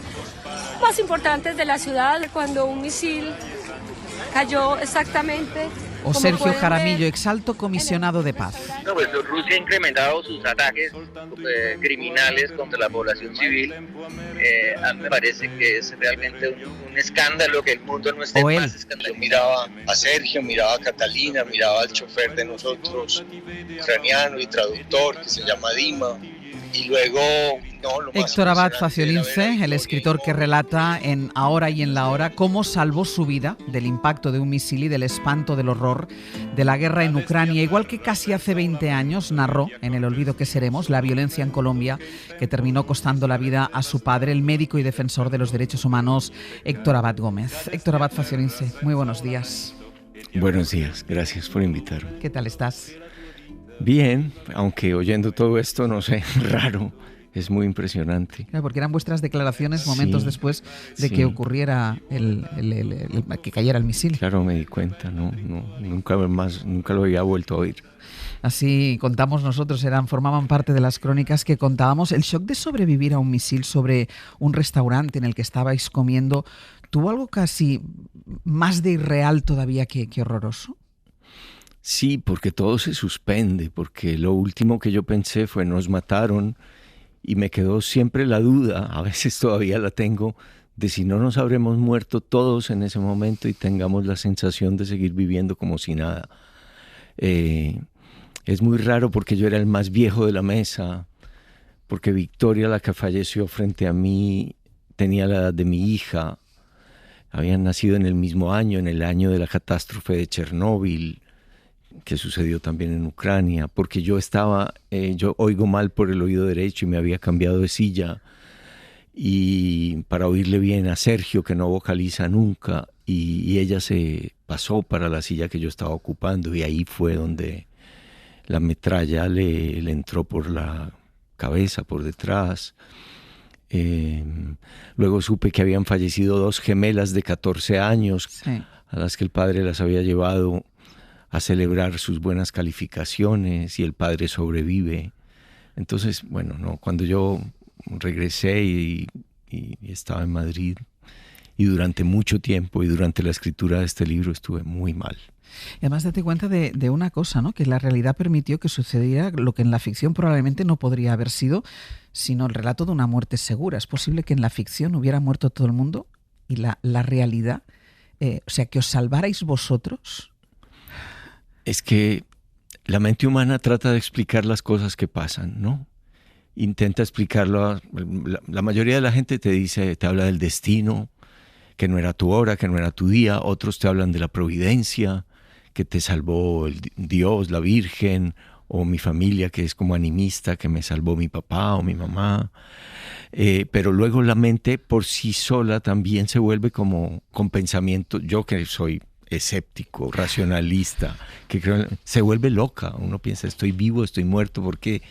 más importantes de la ciudad, cuando un misil cayó exactamente. O Sergio Jaramillo, exalto comisionado de paz. No, pues Rusia ha incrementado sus ataques criminales contra la población civil. A mí me parece que es realmente un escándalo que el mundo no esté más escandaloso. Yo miraba a Sergio, miraba a Catalina, miraba al chofer de nosotros, ucraniano y traductor, que se llama Dima. Y luego, Héctor Abad Faciolince, el escritor que relata en Ahora y en la Hora cómo salvó su vida del impacto de un misil y del espanto, del horror de la guerra en Ucrania. Igual que casi hace 20 años narró en El olvido que seremos la violencia en Colombia que terminó costando la vida a su padre, el médico y defensor de los derechos humanos, Héctor Abad Gómez. Héctor Abad Faciolince, muy buenos días. Buenos días, gracias por invitarme. ¿Qué tal estás? Bien, aunque oyendo todo esto, no sé, raro, es muy impresionante. Claro, porque eran vuestras declaraciones momentos después de que ocurriera que cayera el misil. Claro, me di cuenta, nunca lo había vuelto a oír. Así contamos nosotros, formaban parte de las crónicas que contábamos. El shock de sobrevivir a un misil sobre un restaurante en el que estabais comiendo, ¿tuvo algo casi más de irreal todavía que horroroso? Sí, porque todo se suspende, porque lo último que yo pensé fue nos mataron y me quedó siempre la duda, a veces todavía la tengo, de si no nos habremos muerto todos en ese momento y tengamos la sensación de seguir viviendo como si nada. Es muy raro porque yo era el más viejo de la mesa, porque Victoria, la que falleció frente a mí, tenía la edad de mi hija, habían nacido en el mismo año, en el año de la catástrofe de Chernóbil, que sucedió también en Ucrania, porque yo oigo mal por el oído derecho y me había cambiado de silla y para oírle bien a Sergio, que no vocaliza nunca, y ella se pasó para la silla que yo estaba ocupando y ahí fue donde la metralla le entró por la cabeza, por detrás. Luego supe que habían fallecido 2 gemelas de 14 años, sí, a las que el padre las había llevado a celebrar sus buenas calificaciones y el padre sobrevive. Entonces, bueno, no, cuando yo regresé y estaba en Madrid, y durante mucho tiempo y durante la escritura de este libro estuve muy mal. Además, date cuenta de una cosa, ¿no? Que la realidad permitió que sucediera lo que en la ficción probablemente no podría haber sido, sino el relato de una muerte segura. Es posible que en la ficción hubiera muerto todo el mundo y la realidad, o sea, que os salvarais vosotros. Es que la mente humana trata de explicar las cosas que pasan, ¿no? Intenta explicarlo. La mayoría de la gente te habla del destino, que no era tu hora, que no era tu día. Otros te hablan de la providencia, que te salvó el Dios, la Virgen, o mi familia, que es como animista, que me salvó mi papá o mi mamá. Pero luego la mente por sí sola también se vuelve como con pensamiento. Yo que soy escéptico, racionalista, que creo, se vuelve loca. Uno piensa, estoy vivo, estoy muerto, ¿por qué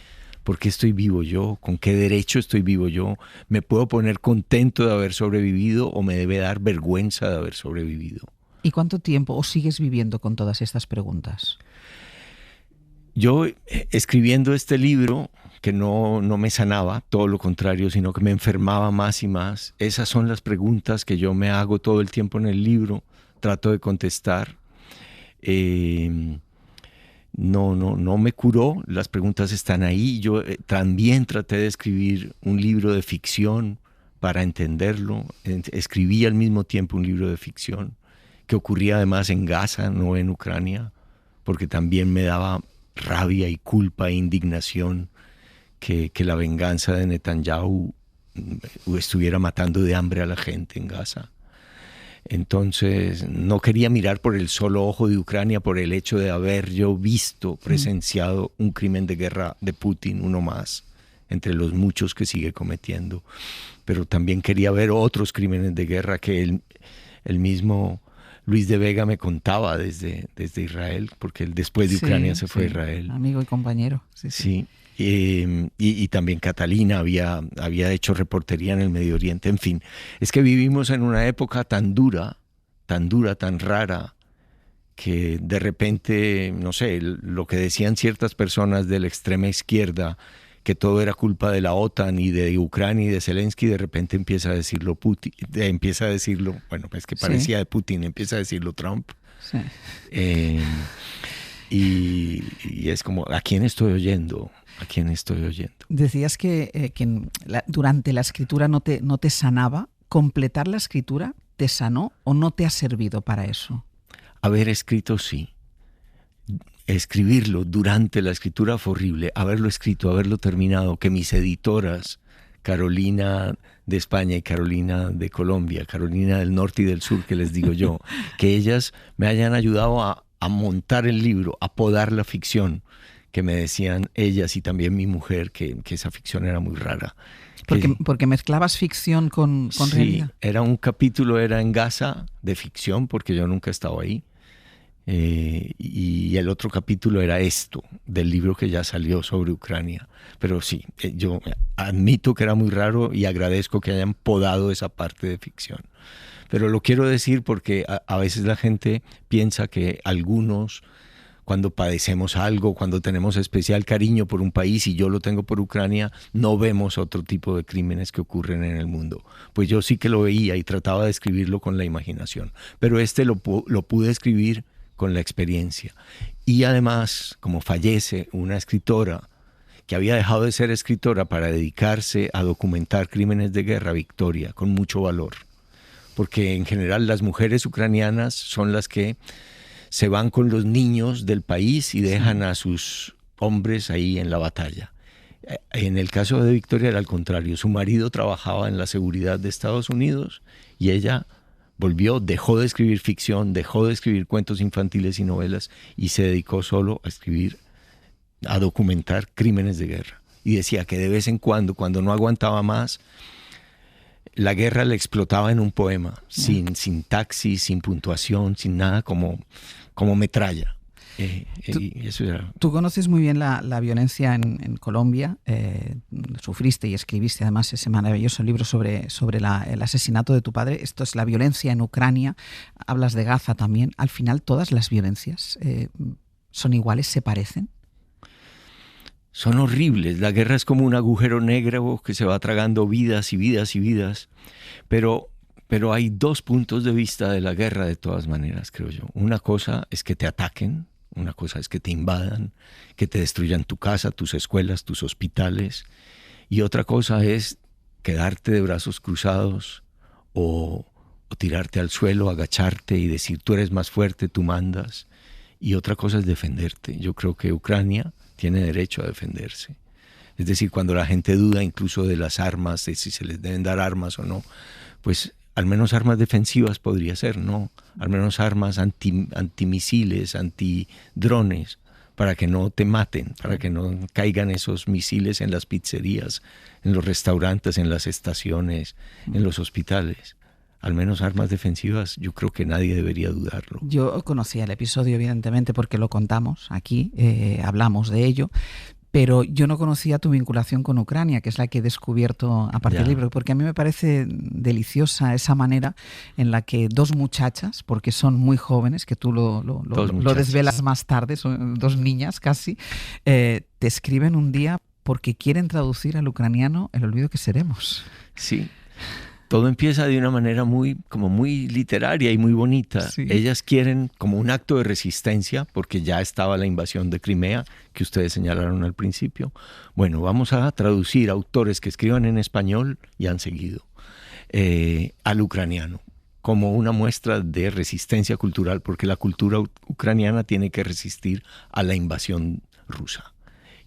estoy vivo yo? ¿Con qué derecho estoy vivo yo? ¿Me puedo poner contento de haber sobrevivido o me debe dar vergüenza de haber sobrevivido? ¿Y cuánto tiempo sigues viviendo con todas estas preguntas? Yo, escribiendo este libro, que no me sanaba, todo lo contrario, sino que me enfermaba más y más, esas son las preguntas que yo me hago todo el tiempo en el libro, trato de contestar. No me curó, las preguntas están ahí. Yo también traté de escribir un libro de ficción para entenderlo. Escribí al mismo tiempo un libro de ficción que ocurría además en Gaza, no en Ucrania, porque también me daba rabia y culpa e indignación que la venganza de Netanyahu estuviera matando de hambre a la gente en Gaza. Entonces no quería mirar por el solo ojo de Ucrania por el hecho de haber yo visto, presenciado un crimen de guerra de Putin, uno más, entre los muchos que sigue cometiendo. Pero también quería ver otros crímenes de guerra que el mismo Luis de Vega me contaba desde Israel, porque él después de Ucrania se fue a Israel. Amigo y compañero. Sí. Y también Catalina había hecho reportería en el Medio Oriente. En fin, es que vivimos en una época tan dura, tan rara, que de repente, no sé, lo que decían ciertas personas de la extrema izquierda, que todo era culpa de la OTAN y de Ucrania y de Zelensky, de repente empieza a decirlo Putin, bueno, es que parecía de Putin, empieza a decirlo Trump. Sí. Y es como, ¿a quién estoy oyendo? ¿A quién estoy oyendo? Decías que durante la escritura no te sanaba. ¿Completar la escritura te sanó o no te ha servido para eso? Haber escrito, sí. Escribirlo durante la escritura fue horrible. Haberlo escrito, haberlo terminado, que mis editoras, Carolina de España y Carolina de Colombia, Carolina del Norte y del Sur, que les digo yo, que ellas me hayan ayudado a montar el libro, a podar la ficción, que me decían ellas y también mi mujer que esa ficción era muy rara. Porque mezclabas ficción con realidad. Sí, un capítulo era en Gaza de ficción, porque yo nunca he estado ahí. Y el otro capítulo era esto, del libro que ya salió sobre Ucrania. Pero sí, yo admito que era muy raro y agradezco que hayan podado esa parte de ficción. Pero lo quiero decir porque a veces la gente piensa que algunos, cuando padecemos algo, cuando tenemos especial cariño por un país, y yo lo tengo por Ucrania, no vemos otro tipo de crímenes que ocurren en el mundo. Pues yo sí que lo veía y trataba de escribirlo con la imaginación. Pero lo pude escribir con la experiencia. Y además, como fallece una escritora que había dejado de ser escritora para dedicarse a documentar crímenes de guerra, Victoria, con mucho valor. Porque en general las mujeres ucranianas son las que se van con los niños del país y dejan a sus hombres ahí en la batalla. En el caso de Victoria era al contrario. Su marido trabajaba en la seguridad de Estados Unidos y ella volvió, dejó de escribir ficción, dejó de escribir cuentos infantiles y novelas y se dedicó solo a escribir, a documentar crímenes de guerra. Y decía que de vez en cuando no aguantaba más, la guerra le explotaba en un poema, sin sintaxis, sin puntuación, sin nada, como metralla. Y eso era... Tú conoces muy bien la violencia en Colombia, sufriste y escribiste además ese maravilloso libro sobre el asesinato de tu padre. Esto es la violencia en Ucrania, hablas de Gaza también. Al final, ¿todas las violencias son iguales, se parecen? Son horribles. La guerra es como un agujero negro que se va tragando vidas y vidas y vidas, pero hay dos puntos de vista de la guerra de todas maneras, creo yo. Una cosa es que te ataquen, una cosa es que te invadan, que te destruyan tu casa, tus escuelas, tus hospitales, y otra cosa es quedarte de brazos cruzados o tirarte al suelo, agacharte y decir tú eres más fuerte, tú mandas, y otra cosa es defenderte. Yo creo que Ucrania tiene derecho a defenderse. Es decir, cuando la gente duda incluso de las armas, de si se les deben dar armas o no, pues al menos armas defensivas podría ser, ¿no? Al menos armas antimisiles, antidrones, para que no te maten, para que no caigan esos misiles en las pizzerías, en los restaurantes, en las estaciones, en los hospitales. Al menos armas defensivas, yo creo que nadie debería dudarlo. Yo conocía el episodio, evidentemente, porque lo contamos aquí, hablamos de ello, pero yo no conocía tu vinculación con Ucrania, que es la que he descubierto a partir del libro, porque a mí me parece deliciosa esa manera en la que dos muchachas, porque son muy jóvenes, que tú lo desvelas más tarde, son dos niñas casi, te escriben un día porque quieren traducir al ucraniano El olvido que seremos. Sí. Todo empieza de una manera muy literaria y muy bonita. Sí. Ellas quieren, como un acto de resistencia, porque ya estaba la invasión de Crimea, que ustedes señalaron al principio. Bueno, vamos a traducir autores que escriban en español, y han seguido, al ucraniano, como una muestra de resistencia cultural, porque la cultura ucraniana tiene que resistir a la invasión rusa.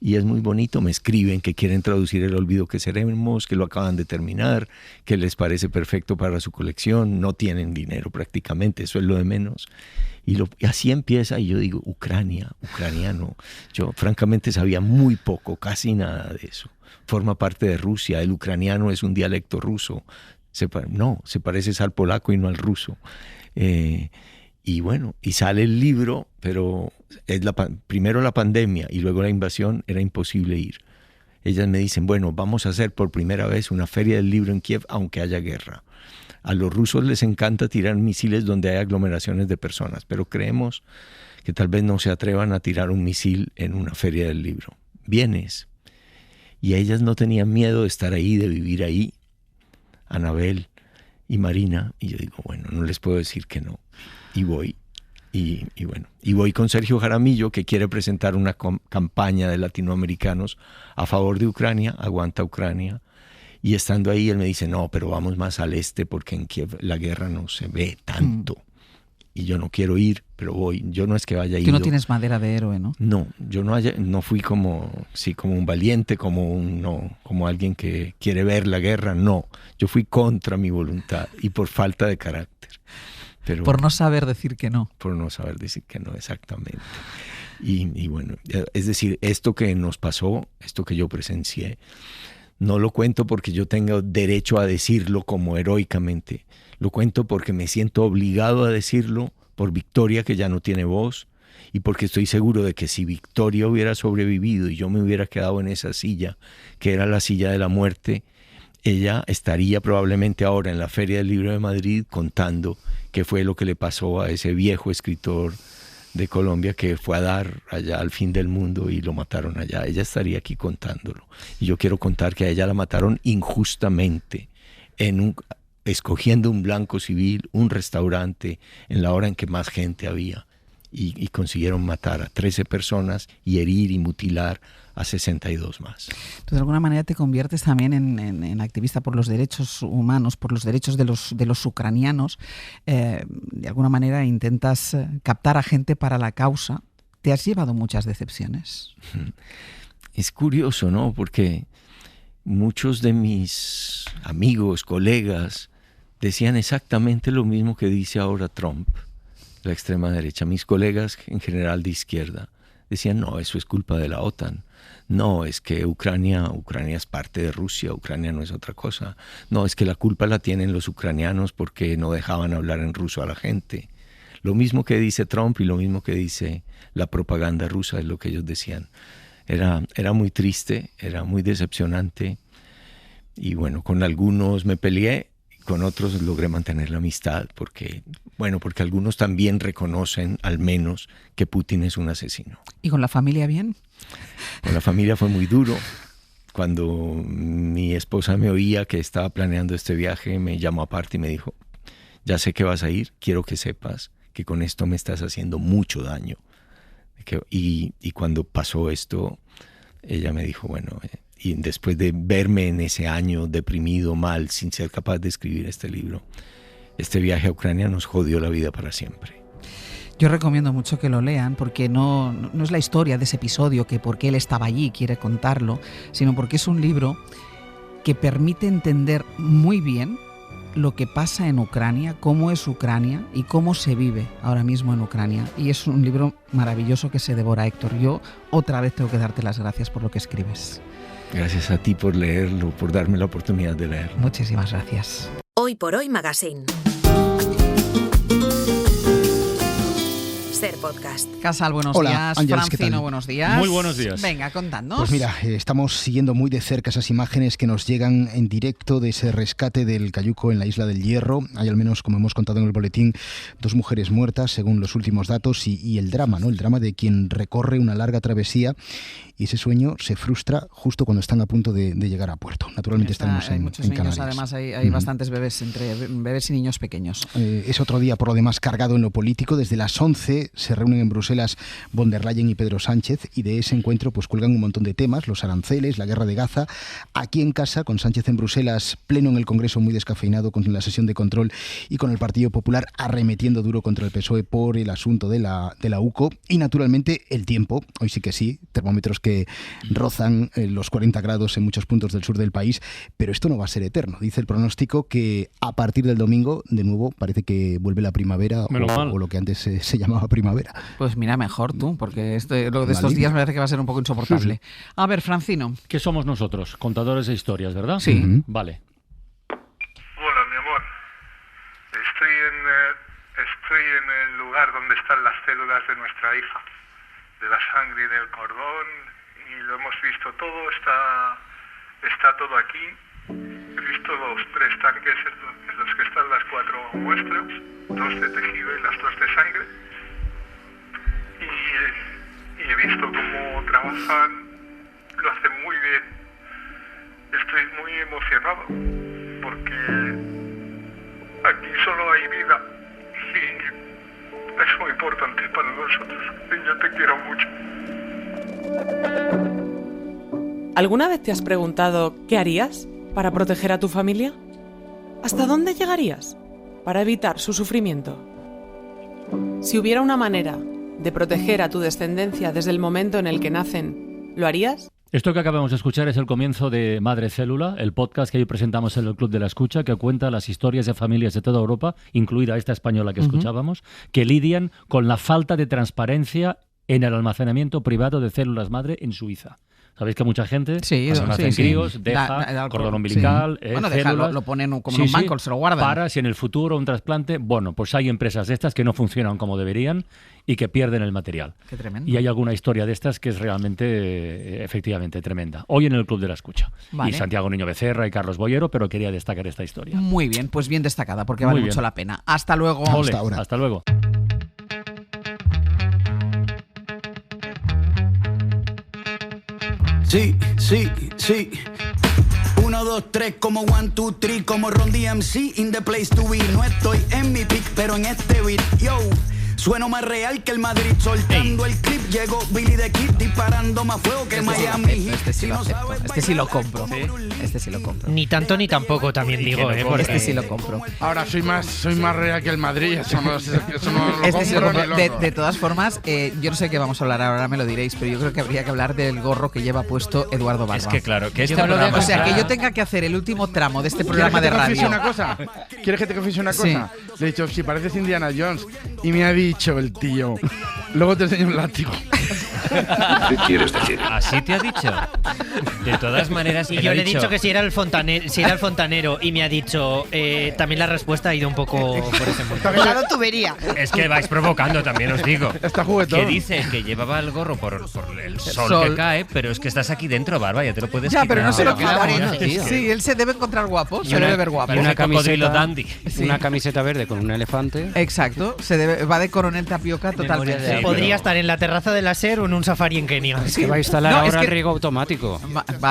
Y es muy bonito, me escriben que quieren traducir El olvido que seremos, que lo acaban de terminar, que les parece perfecto para su colección, no tienen dinero prácticamente, eso es lo de menos. Y así empieza, y yo digo, Ucrania, ucraniano. Yo francamente sabía muy poco, casi nada de eso. Forma parte de Rusia, el ucraniano es un dialecto ruso. Se parece al polaco y no al ruso. Y bueno, y sale el libro, pero primero la pandemia y luego la invasión, era imposible ir. Ellas me dicen, bueno, vamos a hacer por primera vez una feria del libro en Kiev, aunque haya guerra. A los rusos les encanta tirar misiles donde hay aglomeraciones de personas, pero creemos que tal vez no se atrevan a tirar un misil en una feria del libro. Vienes. Y ellas no tenían miedo de estar ahí, de vivir ahí. Anabel y Marina. Y yo digo, bueno, no les puedo decir que no. Y voy, y voy con Sergio Jaramillo, que quiere presentar una campaña de latinoamericanos a favor de Ucrania, Aguanta Ucrania, y estando ahí él me dice, no, pero vamos más al este porque en Kiev la guerra no se ve tanto, y yo no quiero ir, pero voy. Yo no es que vaya a ir. Tú no tienes madera de héroe, ¿no? No, yo no fui como un valiente, como alguien que quiere ver la guerra, no. Yo fui contra mi voluntad y por falta de carácter. Pero, por no saber decir que no. Por no saber decir que no, exactamente. Y bueno, es decir, esto que nos pasó, esto que yo presencié, no lo cuento porque yo tenga derecho a decirlo como heroicamente. Lo cuento porque me siento obligado a decirlo por Victoria, que ya no tiene voz, y porque estoy seguro de que si Victoria hubiera sobrevivido y yo me hubiera quedado en esa silla, que era la silla de la muerte, ella estaría probablemente ahora en la Feria del Libro de Madrid contando qué fue lo que le pasó a ese viejo escritor de Colombia que fue a dar allá al fin del mundo y lo mataron allá. Ella estaría aquí contándolo. Y yo quiero contar que a ella la mataron injustamente, escogiendo un blanco civil, un restaurante, en la hora en que más gente había. Y consiguieron matar a 13 personas y herir y mutilar a 62 más. Tú de alguna manera te conviertes también en activista por los derechos humanos, por los derechos de los ucranianos. De alguna manera intentas captar a gente para la causa. ¿Te has llevado muchas decepciones? Es curioso, ¿no? Porque muchos de mis amigos, colegas, decían exactamente lo mismo que dice ahora Trump, la extrema derecha. Mis colegas en general de izquierda decían, no, eso es culpa de la OTAN. No, es que Ucrania es parte de Rusia, Ucrania no es otra cosa. No, es que la culpa la tienen los ucranianos porque no dejaban hablar en ruso a la gente. Lo mismo que dice Trump y lo mismo que dice la propaganda rusa es lo que ellos decían. Era muy triste, era muy decepcionante. Y bueno, con algunos me peleé, con otros logré mantener la amistad porque algunos también reconocen al menos que Putin es un asesino. ¿Y con la familia bien? Con la familia fue muy duro. Cuando mi esposa me oía que estaba planeando este viaje, me llamó aparte y me dijo, ya sé que vas a ir, quiero que sepas que con esto me estás haciendo mucho daño. Y cuando pasó esto, ella me dijo, bueno, y después de verme en ese año deprimido, mal, sin ser capaz de escribir este libro, este viaje a Ucrania nos jodió la vida para siempre. Yo recomiendo mucho que lo lean porque no es la historia de ese episodio que porque él estaba allí quiere contarlo, sino porque es un libro que permite entender muy bien lo que pasa en Ucrania, cómo es Ucrania y cómo se vive ahora mismo en Ucrania. Y es un libro maravilloso que se devora, Héctor. Yo otra vez tengo que darte las gracias por lo que escribes. Gracias a ti por leerlo, por darme la oportunidad de leerlo. Muchísimas gracias. Hoy por Hoy Magazine. Ser Podcast. Casal, buenos Hola, días. Ángeles, Francino, buenos días. Muy buenos días. Venga, contadnos. Pues mira, estamos siguiendo muy de cerca esas imágenes que nos llegan en directo de ese rescate del cayuco en la isla del Hierro. Hay al menos, como hemos contado en el boletín, 2 mujeres muertas según los últimos datos y el drama, ¿no? El drama de quien recorre una larga travesía y ese sueño se frustra justo cuando están a punto de llegar a puerto. Naturalmente estaremos hay muchos en niños, Canarias. además hay bastantes bebés, entre bebés y niños pequeños. Es otro día, por lo demás, cargado en lo político. Desde las 11 se reúnen en Bruselas von der Leyen y Pedro Sánchez y de ese encuentro pues cuelgan un montón de temas, los aranceles, la guerra de Gaza. Aquí en casa, con Sánchez en Bruselas, pleno en el Congreso muy descafeinado con la sesión de control y con el Partido Popular arremetiendo duro contra el PSOE por el asunto de la UCO. Y naturalmente el tiempo, hoy sí que sí, termómetros que rozan los 40 grados en muchos puntos del sur del país, pero esto no va a ser eterno. Dice el pronóstico que a partir del domingo, de nuevo, parece que vuelve la primavera o lo que antes se llamaba primavera. Pues mira, mejor tú, porque lo de estos días me parece que va a ser un poco insoportable. Sí. A ver, Francino. ¿Qué somos nosotros? Contadores de historias, ¿verdad? Sí. Vale. Hola, mi amor. Estoy en el lugar donde están las células de nuestra hija, de la sangre y del cordón, y lo hemos visto todo, está todo aquí. He visto los 3 tanques en los que están las 4 muestras, 2 de tejido y las 2 de sangre. Y he visto cómo trabajan, lo hacen muy bien. Estoy muy emocionado porque aquí solo hay vida y es muy importante para nosotros. Y yo te quiero mucho. ¿Alguna vez te has preguntado qué harías para proteger a tu familia? ¿Hasta dónde llegarías para evitar su sufrimiento? Si hubiera una manera de proteger a tu descendencia desde el momento en el que nacen, ¿lo harías? Esto que acabamos de escuchar es el comienzo de Madre Célula, el podcast que hoy presentamos en el Club de la Escucha, que cuenta las historias de familias de toda Europa, incluida esta española que escuchábamos, que lidian con la falta de transparencia en el almacenamiento privado de células madre en Suiza. Sabéis que mucha gente, cuando nacen críos, deja cordón umbilical, células. Lo ponen como en un banco, se lo guardan. Para si en el futuro un trasplante, bueno, pues hay empresas de estas que no funcionan como deberían y que pierden el material. Qué tremendo. Y hay alguna historia de estas que es realmente, efectivamente, tremenda. Hoy en el Club de la Escucha. Vale. Y Santiago Niño Becerra y Carlos Boyero, pero quería destacar esta historia. Muy bien, pues bien destacada, porque vale mucho la pena. Hasta luego. Hasta ahora. Hasta luego. Sí, sí, sí. 1, 2, 3, como 1, 2, 3, como Ron DMC, in the place to be. No estoy en mi pick, pero en este beat, yo. Sueno más real que el Madrid, soltando el clip. Llegó Billy the Kid disparando más fuego que Miami. Este sí lo compro. Este sí lo compro. Ni tanto ni tampoco, también digo, porque este sí lo compro. Ahora soy más real que el Madrid. Eso no lo este sí lo compro. De todas formas, yo no sé qué vamos a hablar ahora, me lo diréis, pero yo creo que habría que hablar del gorro que lleva puesto Eduardo Barba. Es que claro, que o sea, que yo tenga que hacer el último tramo de este programa de radio. ¿Quieres que te confiese una cosa? Le he dicho, si pareces Indiana Jones, y me ha dicho el tío, luego te enseño un látigo. ¿Qué quieres decir? Así te ha dicho. De todas maneras, y yo le he dicho que si era el fontanero y me ha dicho, también la respuesta ha ido un poco por ese mundo. Claro, tubería. Es que vais provocando, también os digo. Está juguetón. Que dice que llevaba el gorro por el sol que cae, pero es que estás aquí dentro, Barba, ya te lo puedes quitar. Ya, pero no se lo quita. Tío. Sí, él se debe encontrar guapo, se debe ver guapo. Y una camiseta dandy. Una camiseta verde con un elefante. Exacto, va de coronel tapioca totalmente. Sí, podría estar en la terraza de la SER o en un safari en Kenia. Es que va a instalar ahora el riego automático.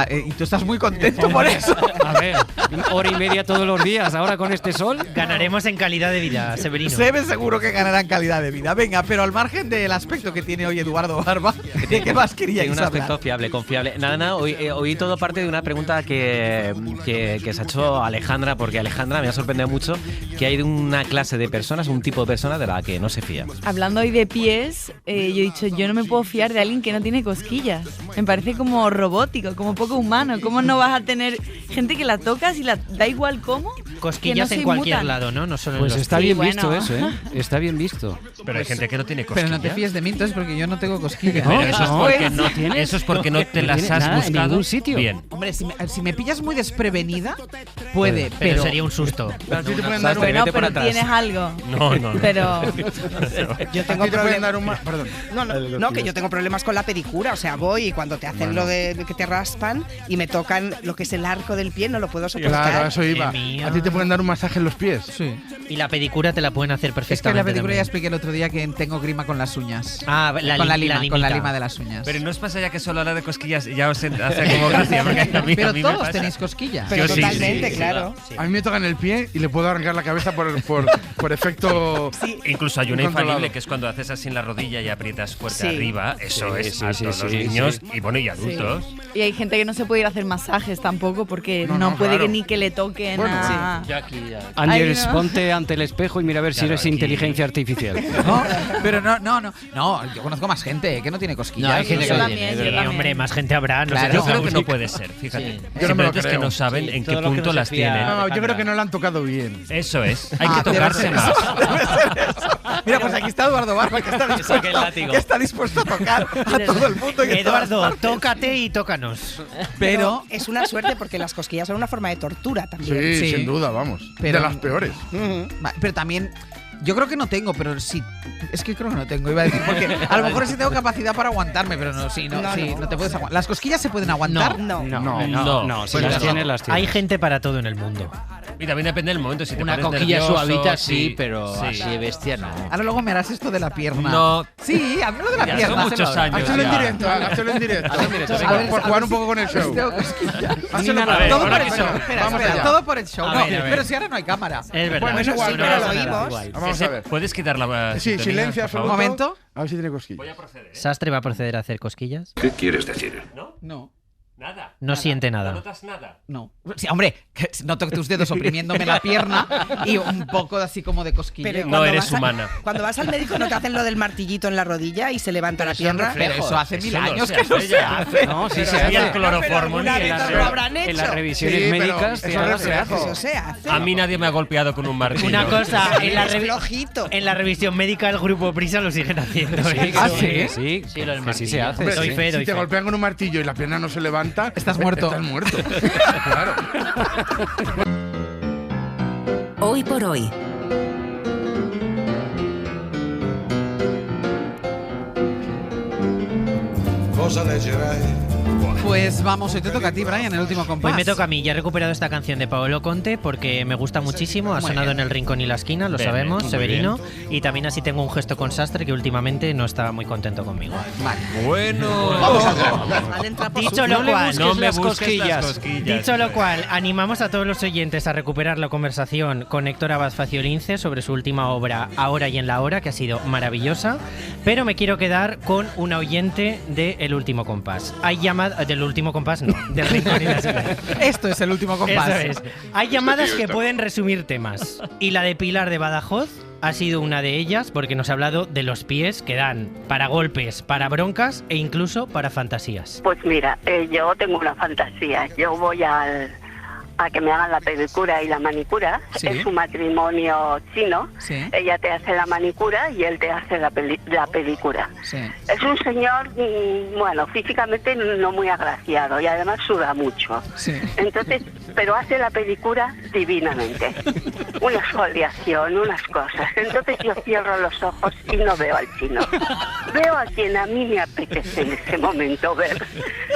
Y tú estás muy contento por eso. A ver, 1h30 todos los días, ahora con este sol. Ganaremos en calidad de vida, Severino. Se ve seguro que ganará en calidad de vida. Venga, pero al margen del aspecto que tiene hoy Eduardo Barba, ¿de qué más queríais hablar? Un aspecto fiable, confiable. Nada, oí todo parte de una pregunta que se ha hecho Alejandra, porque Alejandra me ha sorprendido mucho que hay una clase de personas, un tipo de persona de la que no se fía. Hablando hoy de pies, yo he dicho, yo no me puedo fiar de alguien que no tiene cosquillas. Me parece como robótico, como poco humano. ¿Cómo no vas a tener gente que la tocas y la da igual cómo? Cosquillas en cualquier lado, ¿no? No solo pues en los está bien visto eso, ¿eh? Está bien visto. Pero hay gente que no tiene cosquillas. Pero no te fíes de mí entonces porque yo no tengo cosquillas. No, eso es porque no te las has buscado en ningún sitio. Bien. Hombre, si me pillas muy desprevenida, puede, pero sería un susto. Bueno, pero tienes algo. No. Pero yo tengo problemas. Perdón. No, que yo tengo problemas con la pedicura. O sea, voy y cuando te hacen lo de que te raspan y me tocan lo que es el arco del pie, no lo puedo soportar. Claro, eso iba. ¿A ti te pueden dar un masaje en los pies? Sí. Y la pedicura te la pueden hacer perfectamente. Es que la pedicura ya expliqué el otro día que tengo grima con las uñas. Ah, con la lima de las uñas. Pero no os pasa ya que solo hablar de cosquillas ya os hace como gracia. Pero todos tenéis cosquillas. Pero totalmente, claro. A mí me tocan el pie y le puedo arrancar la cabeza por efecto. Sí. Incluso hay una infalible que es cuando haces así en la rodilla y aprietas fuerte arriba. Eso es a todos los niños y adultos. Sí. Y hay gente que no se puede ir a hacer masajes tampoco porque no puede ni que le toquen a... Ya. Ángeles, ponte ante el espejo y mira a ver si eres inteligencia artificial. No, pero no, yo conozco más gente que no tiene cosquillas. No, hay gente que también. Hombre, más gente habrá. Yo creo que no puede ser, fíjate. Yo no me lo creo. Es que no saben en qué punto las tienen. No, yo creo que no la han tocado bien. Eso es, hay que tocarse más. Mira, pues aquí está Eduardo Barba, que está dispuesto a tocar a todo el mundo. Eduardo, tócate y tócanos. Pero es una suerte porque las cosquillas son una forma de tortura también. Sí, sin duda, vamos. Pero, de las peores. Pero también... Yo creo que no tengo, pero sí. Es que creo que no tengo, iba a decir. Porque a lo mejor sí tengo capacidad para aguantarme, pero no te puedes aguantar. ¿Las cosquillas se pueden aguantar? No. Si las tienes, las tienes. Hay gente para todo en el mundo. Y también depende del momento. Si te una coquilla suavita, sí, pero así de bestia no. Ahora luego me harás esto de la pierna. No. Sí, hazlo de la pierna. Son muchos años. Hazlo en directo. Por jugar un poco con el show. Todo por el show. Pero si ahora no hay cámara. Es verdad. Bueno, sí, pero lo oímos. Vamos a ver. ¿Puedes quitar la Sí, silencio absoluto. Un momento. A ver si tiene cosquillas. Voy a proceder. ¿Sastre va a proceder a hacer cosquillas? ¿Qué quieres decir? No. Nada. No siente nada. ¿No notas nada? No. Sí, hombre, noto tus dedos oprimiéndome la pierna y un poco así como de cosquilla. Pero no eres humana. Cuando vas al médico no te hacen lo del martillito en la rodilla y se levanta la pierna. Pero eso hace 1000 años que no se hace. No, sí se hace. El cloroformo lo habrán hecho. En las revisiones médicas eso se hace. A mí nadie me ha golpeado con un martillo. Una cosa, en la revisión médica el grupo Prisa lo siguen haciendo. Sí, sí se hace. Si te golpean con un martillo y la pierna no se levanta, estás muerto. Estás muerto. Claro. Hoy por hoy. Cosa leggerai? Pues vamos, hoy te toca a ti, Brian, el último compás. Hoy me toca a mí. Ya he recuperado esta canción de Paolo Conte porque me gusta muchísimo. Ha sonado en El Rincón y la Esquina, lo sabemos, Severino. Y también así tengo un gesto con Sastre que últimamente no estaba muy contento conmigo. Vale. Bueno. Dicho lo cual, no me busques las cosquillas. Dicho lo cual, animamos a todos los oyentes a recuperar la conversación con Héctor Abad Faciolince sobre su última obra, Ahora y en la Hora, que ha sido maravillosa. Pero me quiero quedar con una oyente de El Último Compás. Hay llamadas... Del Último Compás, no. Del Rincón y la Esquina. Esto es El Último Compás. Eso es. Hay llamadas que pueden resumir temas. Y la de Pilar de Badajoz ha sido una de ellas porque nos ha hablado de los pies que dan para golpes, para broncas e incluso para fantasías. Pues mira, yo tengo una fantasía. Yo voy al a que me hagan la pedicura y la manicura. Sí. Es un matrimonio chino. Sí. Ella te hace la manicura y él te hace la pedicura. Sí. Es un señor, bueno, físicamente no muy agraciado y además suda mucho. Sí. Entonces, pero hace la pedicura divinamente. Una exfoliación, unas cosas. Entonces yo cierro los ojos y no veo al chino. Veo a quien a mí me apetece en ese momento ver.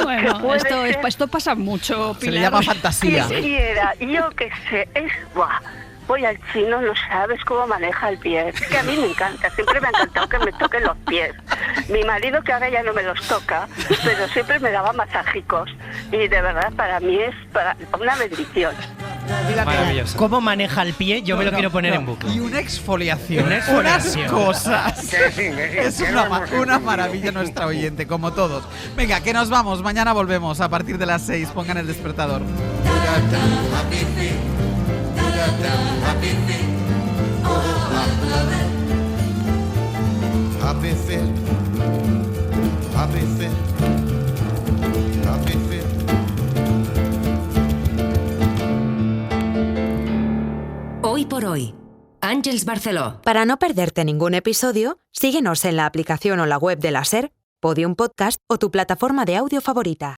Bueno, esto pasa mucho, Pilar. Se le llama fantasía. Quisiera, yo qué sé, voy al chino, no sabes cómo maneja el pie. Es que a mí me encanta, siempre me ha encantado que me toquen los pies. Mi marido, que ahora ya no me los toca, pero siempre me daba masajicos. Y de verdad, para mí es una bendición. Maravilloso. ¿Cómo maneja el pie? Yo me lo quiero poner en bucle. Y una exfoliación. Una exfoliación. Unas cosas. Es una maravilla nuestra oyente, como todos. Venga, que nos vamos. Mañana volvemos a partir de las 6. Pongan el despertador. Happy fit, happy fit, happy fit. Hoy por hoy, Àngels Barceló. Para no perderte ningún episodio, síguenos en la aplicación o la web de la SER, Podium Podcast o tu plataforma de audio favorita.